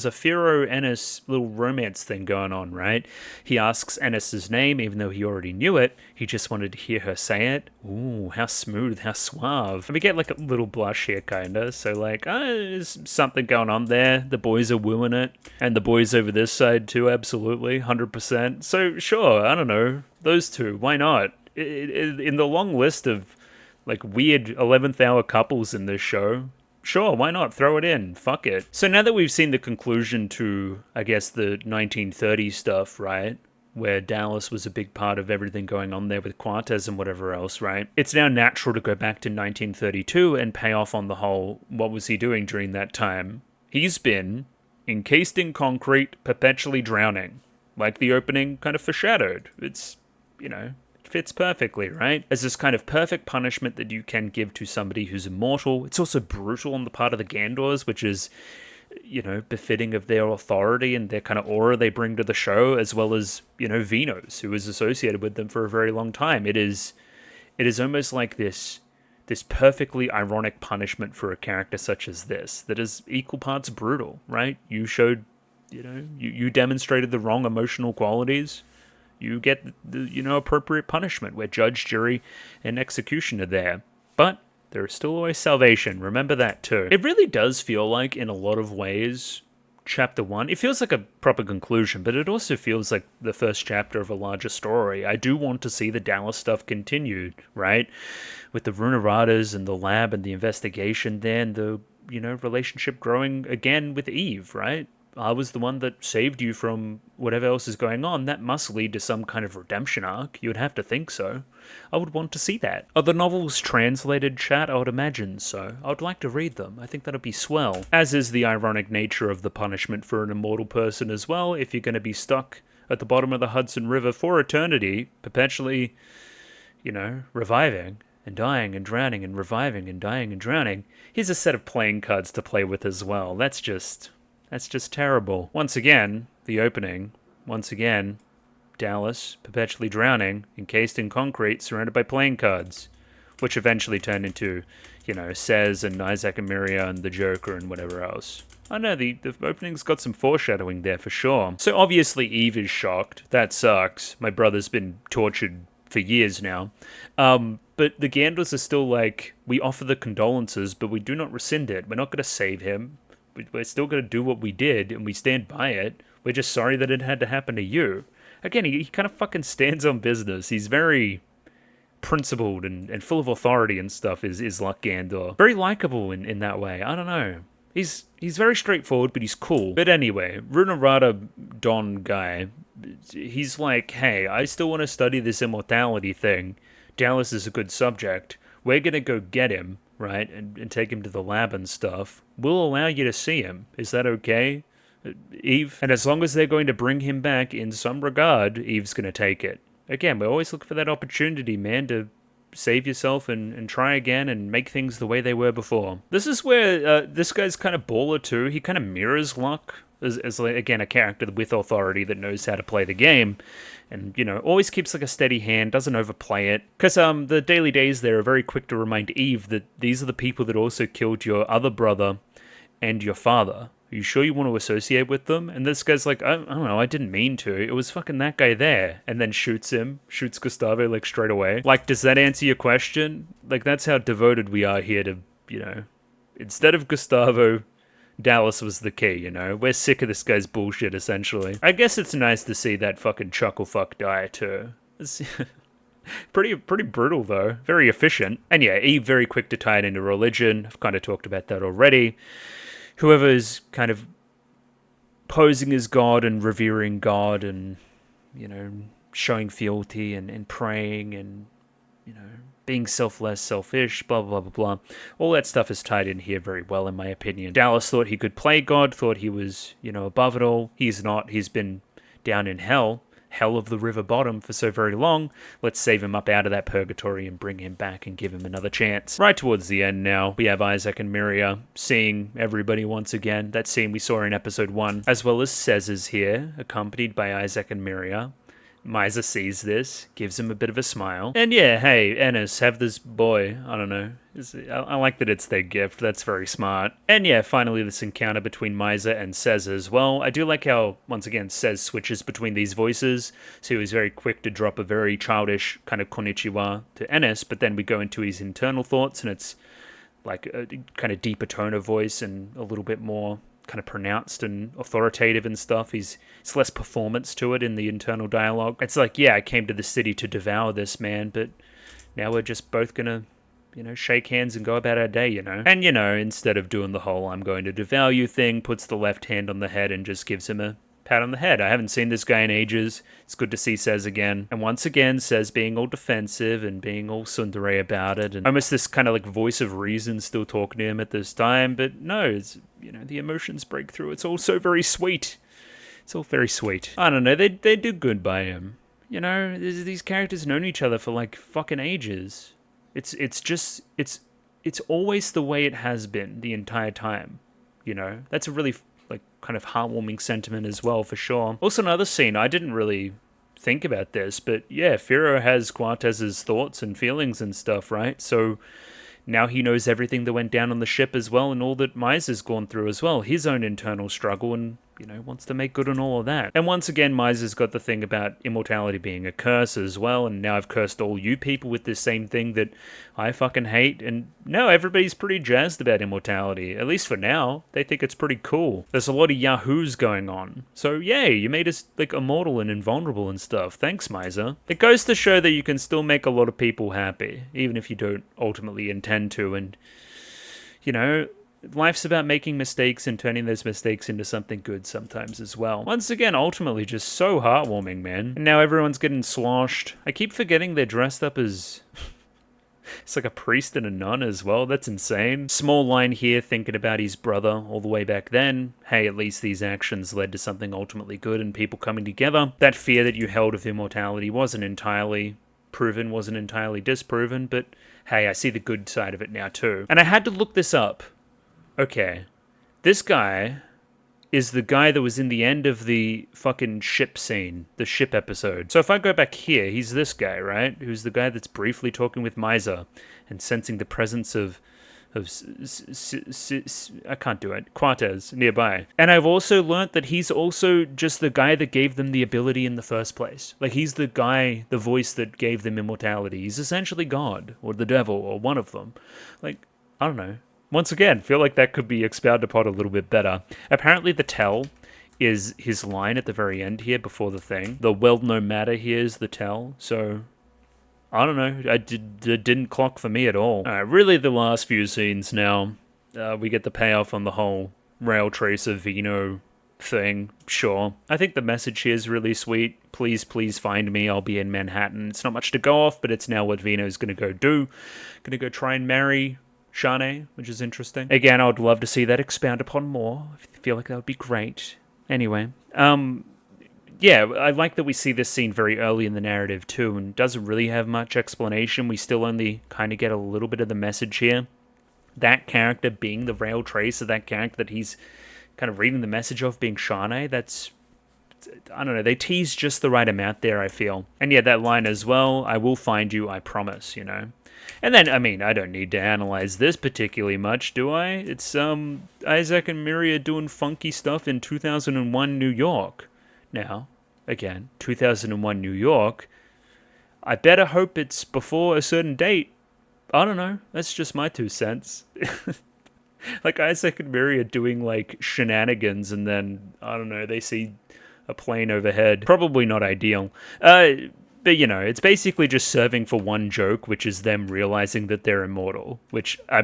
a Firo Ennis little romance thing going on, right? He asks Ennis's name, even though he already knew it. He just wanted to hear her say it. Ooh, how smooth, how suave. And we get like a little blush here, kinda. So like, there's something going on there. The boys are wooing it. And the boys over this side too, absolutely, 100%. So sure, I don't know. Those two, why not? In the long list of like weird 11th hour couples in this show, sure, why not? Throw it in. Fuck it. So now that we've seen the conclusion to, I guess, the 1930s stuff, right? Where Dallas was a big part of everything going on there with Cortez and whatever else, right? It's now natural to go back to 1932 and pay off on the whole, what was he doing during that time? He's been encased in concrete, perpetually drowning. Like the opening kind of foreshadowed. It's, fits perfectly, right? As this kind of perfect punishment that you can give to somebody who's immortal. It's also brutal on the part of the Gandors, which is, befitting of their authority and their kind of aura they bring to the show, as well as, Venus, who is associated with them for a very long time. It is almost like this this perfectly ironic punishment for a character such as this that is equal parts brutal, right? You showed, you demonstrated the wrong emotional qualities. You get the appropriate punishment where judge, jury, and execution are there. But there is still always salvation. Remember that too. It really does feel like, in a lot of ways, Chapter 1, it feels like a proper conclusion, but it also feels like the first chapter of a larger story. I do want to see the Dallas stuff continued, right? With the Runeradas and the lab and the investigation, then the, relationship growing again with Eve, right? I was the one that saved you from whatever else is going on. That must lead to some kind of redemption arc. You would have to think so. I would want to see that. Are the novels translated, chat? I would imagine so. I would like to read them. I think that'd be swell. As is the ironic nature of the punishment for an immortal person as well. If you're going to be stuck at the bottom of the Hudson River for eternity, perpetually, reviving and dying and drowning and reviving and dying and drowning, here's a set of playing cards to play with as well. That's just terrible. Once again, the opening. Once again, Dallas, perpetually drowning, encased in concrete, surrounded by playing cards, which eventually turned into, Sez and Isaac and Miria and the Joker and whatever else. I know, the opening's got some foreshadowing there for sure. So obviously Eve is shocked. That sucks. My brother's been tortured for years now. But the Gandals are still like, we offer the condolences, but we do not rescind it. We're not going to save him. We're still going to do what we did, and we stand by it. We're just sorry that it had to happen to you. Again, he kind of fucking stands on business. He's very principled and full of authority and stuff, is like Gandor. Very likable in that way. I don't know. He's very straightforward, but he's cool. But anyway, Runarada Don guy, he's like, hey, I still want to study this immortality thing. Dallas is a good subject. We're going to go get him, right, and take him to the lab and stuff. We'll allow you to see him. Is that okay, Eve? And as long as they're going to bring him back in some regard, Eve's going to take it. Again, we always look for that opportunity, man, to save yourself and try again and make things the way they were before. This is where this guy's kind of baller too. He kind of mirrors Locke as again, a character with authority that knows how to play the game. And, always keeps like a steady hand, doesn't overplay it. Because the Daily Days there are very quick to remind Eve that these are the people that also killed your other brother and your father. Are you sure you want to associate with them? And this guy's like, I don't know, I didn't mean to. It was fucking that guy there. And then shoots Gustavo, like, straight away. Like, does that answer your question? Like, that's how devoted we are here to, instead of Gustavo, Dallas was the key, We're sick of this guy's bullshit, essentially. I guess it's nice to see that fucking chuckle fuck die, too. It's pretty brutal, though. Very efficient. And yeah, Eve very quick to tie it into religion. I've kind of talked about that already. Whoever is kind of posing as God and revering God and, showing fealty and praying and, being selfless, selfish, blah, blah, blah, blah. All that stuff is tied in here very well, in my opinion. Dallas thought he could play God, thought he was, above it all. He's not. He's been down in hell of the river bottom for so very long. Let's save him up out of that purgatory and bring him back and give him another chance. Right towards the end now, we have Isaac and Miria seeing everybody once again. That scene we saw in episode 1. As well as Sez is here, accompanied by Isaac and Miria. Misa sees this, gives him a bit of a smile. And yeah, hey, Ennis, have this boy. I don't know. I like that it's their gift. That's very smart. And yeah, finally this encounter between Misa and Sez as well. I do like how, once again, Sez switches between these voices. So he was very quick to drop a very childish kind of konnichiwa to Ennis, but then we go into his internal thoughts and it's like a kind of deeper tone of voice and a little bit more kind of pronounced and authoritative and stuff. It's less performance to it in the internal dialogue. It's like, yeah, I came to the city to devour this man, but now we're just both gonna, shake hands and go about our day, And, instead of doing the whole I'm going to devour you thing, puts the left hand on the head and just gives him a pat on the head. I haven't seen this guy in ages. It's good to see Sez again. And once again, Sez being all defensive and being all tsundere about it. And almost this kind of like voice of reason still talking to him at this time. But no, it's, the emotions break through. It's all so very sweet. It's all very sweet. I don't know. They do good by him. These characters known each other for like fucking ages. It's always the way it has been the entire time. That's a really like kind of heartwarming sentiment as well, for sure. Also, another scene, I didn't really think about this, but yeah, Firo has Cortez's thoughts and feelings and stuff, right? So now he knows everything that went down on the ship as well, and all that Miser's gone through as well, his own internal struggle, and wants to make good on all of that. And once again, Miser's got the thing about immortality being a curse as well, and now I've cursed all you people with this same thing that I fucking hate, and now everybody's pretty jazzed about immortality, at least for now. They think it's pretty cool. There's a lot of yahoos going on. So yay, you made us like immortal and invulnerable and stuff. Thanks, Miser. It goes to show that you can still make a lot of people happy, even if you don't ultimately intend to, and life's about making mistakes and turning those mistakes into something good sometimes as well. Once again, ultimately just so heartwarming, man. And now everyone's getting sloshed. I keep forgetting they're dressed up as... it's like a priest and a nun as well. That's insane. Small line here thinking about his brother all the way back then. Hey, at least these actions led to something ultimately good and people coming together. That fear that you held of immortality wasn't entirely proven, wasn't entirely disproven, but hey, I see the good side of it now too. And I had to look this up. Okay, this guy is the guy that was in the end of the fucking ship scene, the ship episode. So if I go back here, he's this guy, right? Who's the guy that's briefly talking with Miser and sensing the presence of I can't do it, Quartez nearby. And I've also learnt that he's also just the guy that gave them the ability in the first place. Like, he's the guy, the voice that gave them immortality. He's essentially God, or the devil, or one of them. Like, I don't know. Once again, feel like that could be expounded upon a little bit better. Apparently the tell is his line at the very end here before the thing. The well no matter here is the tell. So, I don't know. It didn't clock for me at all. Really the last few scenes now. We get the payoff on the whole Rail Tracer Vino thing. Sure. I think the message here is really sweet. Please, please find me. I'll be in Manhattan. It's not much to go off, but it's now what Vino's going to go do. Going to go try and marry Shanae, which is interesting. Again, I would love to see that expound upon more. I feel like that would be great. Anyway, yeah, I like that we see this scene very early in the narrative too, and doesn't really have much explanation. We still only kind of get a little bit of the message here. That character being the Rail Tracer, that character that he's kind of reading the message of being Shanae, that's... I don't know, they tease just the right amount there, I feel. And yeah, that line as well, I will find you, I promise, And then, I mean, I don't need to analyze this particularly much, do I? It's, Isaac and Miria doing funky stuff in 2001 New York. Now, again, 2001 New York, I better hope it's before a certain date. I don't know, that's just my 2 cents. Like, Isaac and Miria doing, like, shenanigans, and then, I don't know, they see a plane overhead. Probably not ideal. But, it's basically just serving for one joke, which is them realizing that they're immortal, which I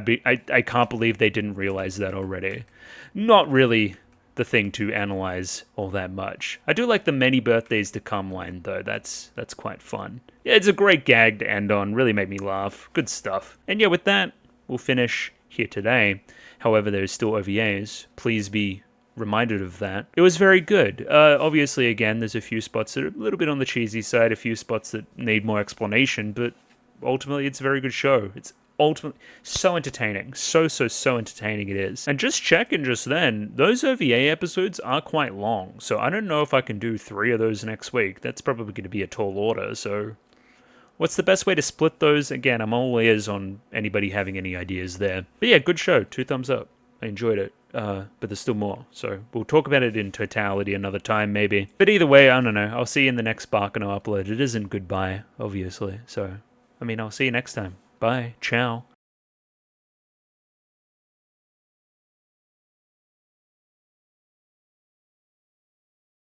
can't believe they didn't realize that already. Not really the thing to analyze all that much. I do like the many birthdays to come line, though. That's quite fun. Yeah, it's a great gag to end on. Really made me laugh. Good stuff. And yeah, with that, we'll finish here today. However, there's still OVAs. Please be reminded of that. It was very good. Obviously, again, there's a few spots that are a little bit on the cheesy side, a few spots that need more explanation, but ultimately it's a very good show. It's ultimately so entertaining. So entertaining it is. And just checking just then, those OVA episodes are quite long, so I don't know if I can do 3 of those next week. That's probably going to be a tall order, so what's the best way to split those? Again, I'm all ears on anybody having any ideas there. But yeah, good show. 2 thumbs up. I enjoyed it. But there's still more, so we'll talk about it in totality another time, maybe. But either way, I don't know. I'll see you in the next Baccano upload. It isn't goodbye, obviously. So, I mean, I'll see you next time. Bye. Ciao.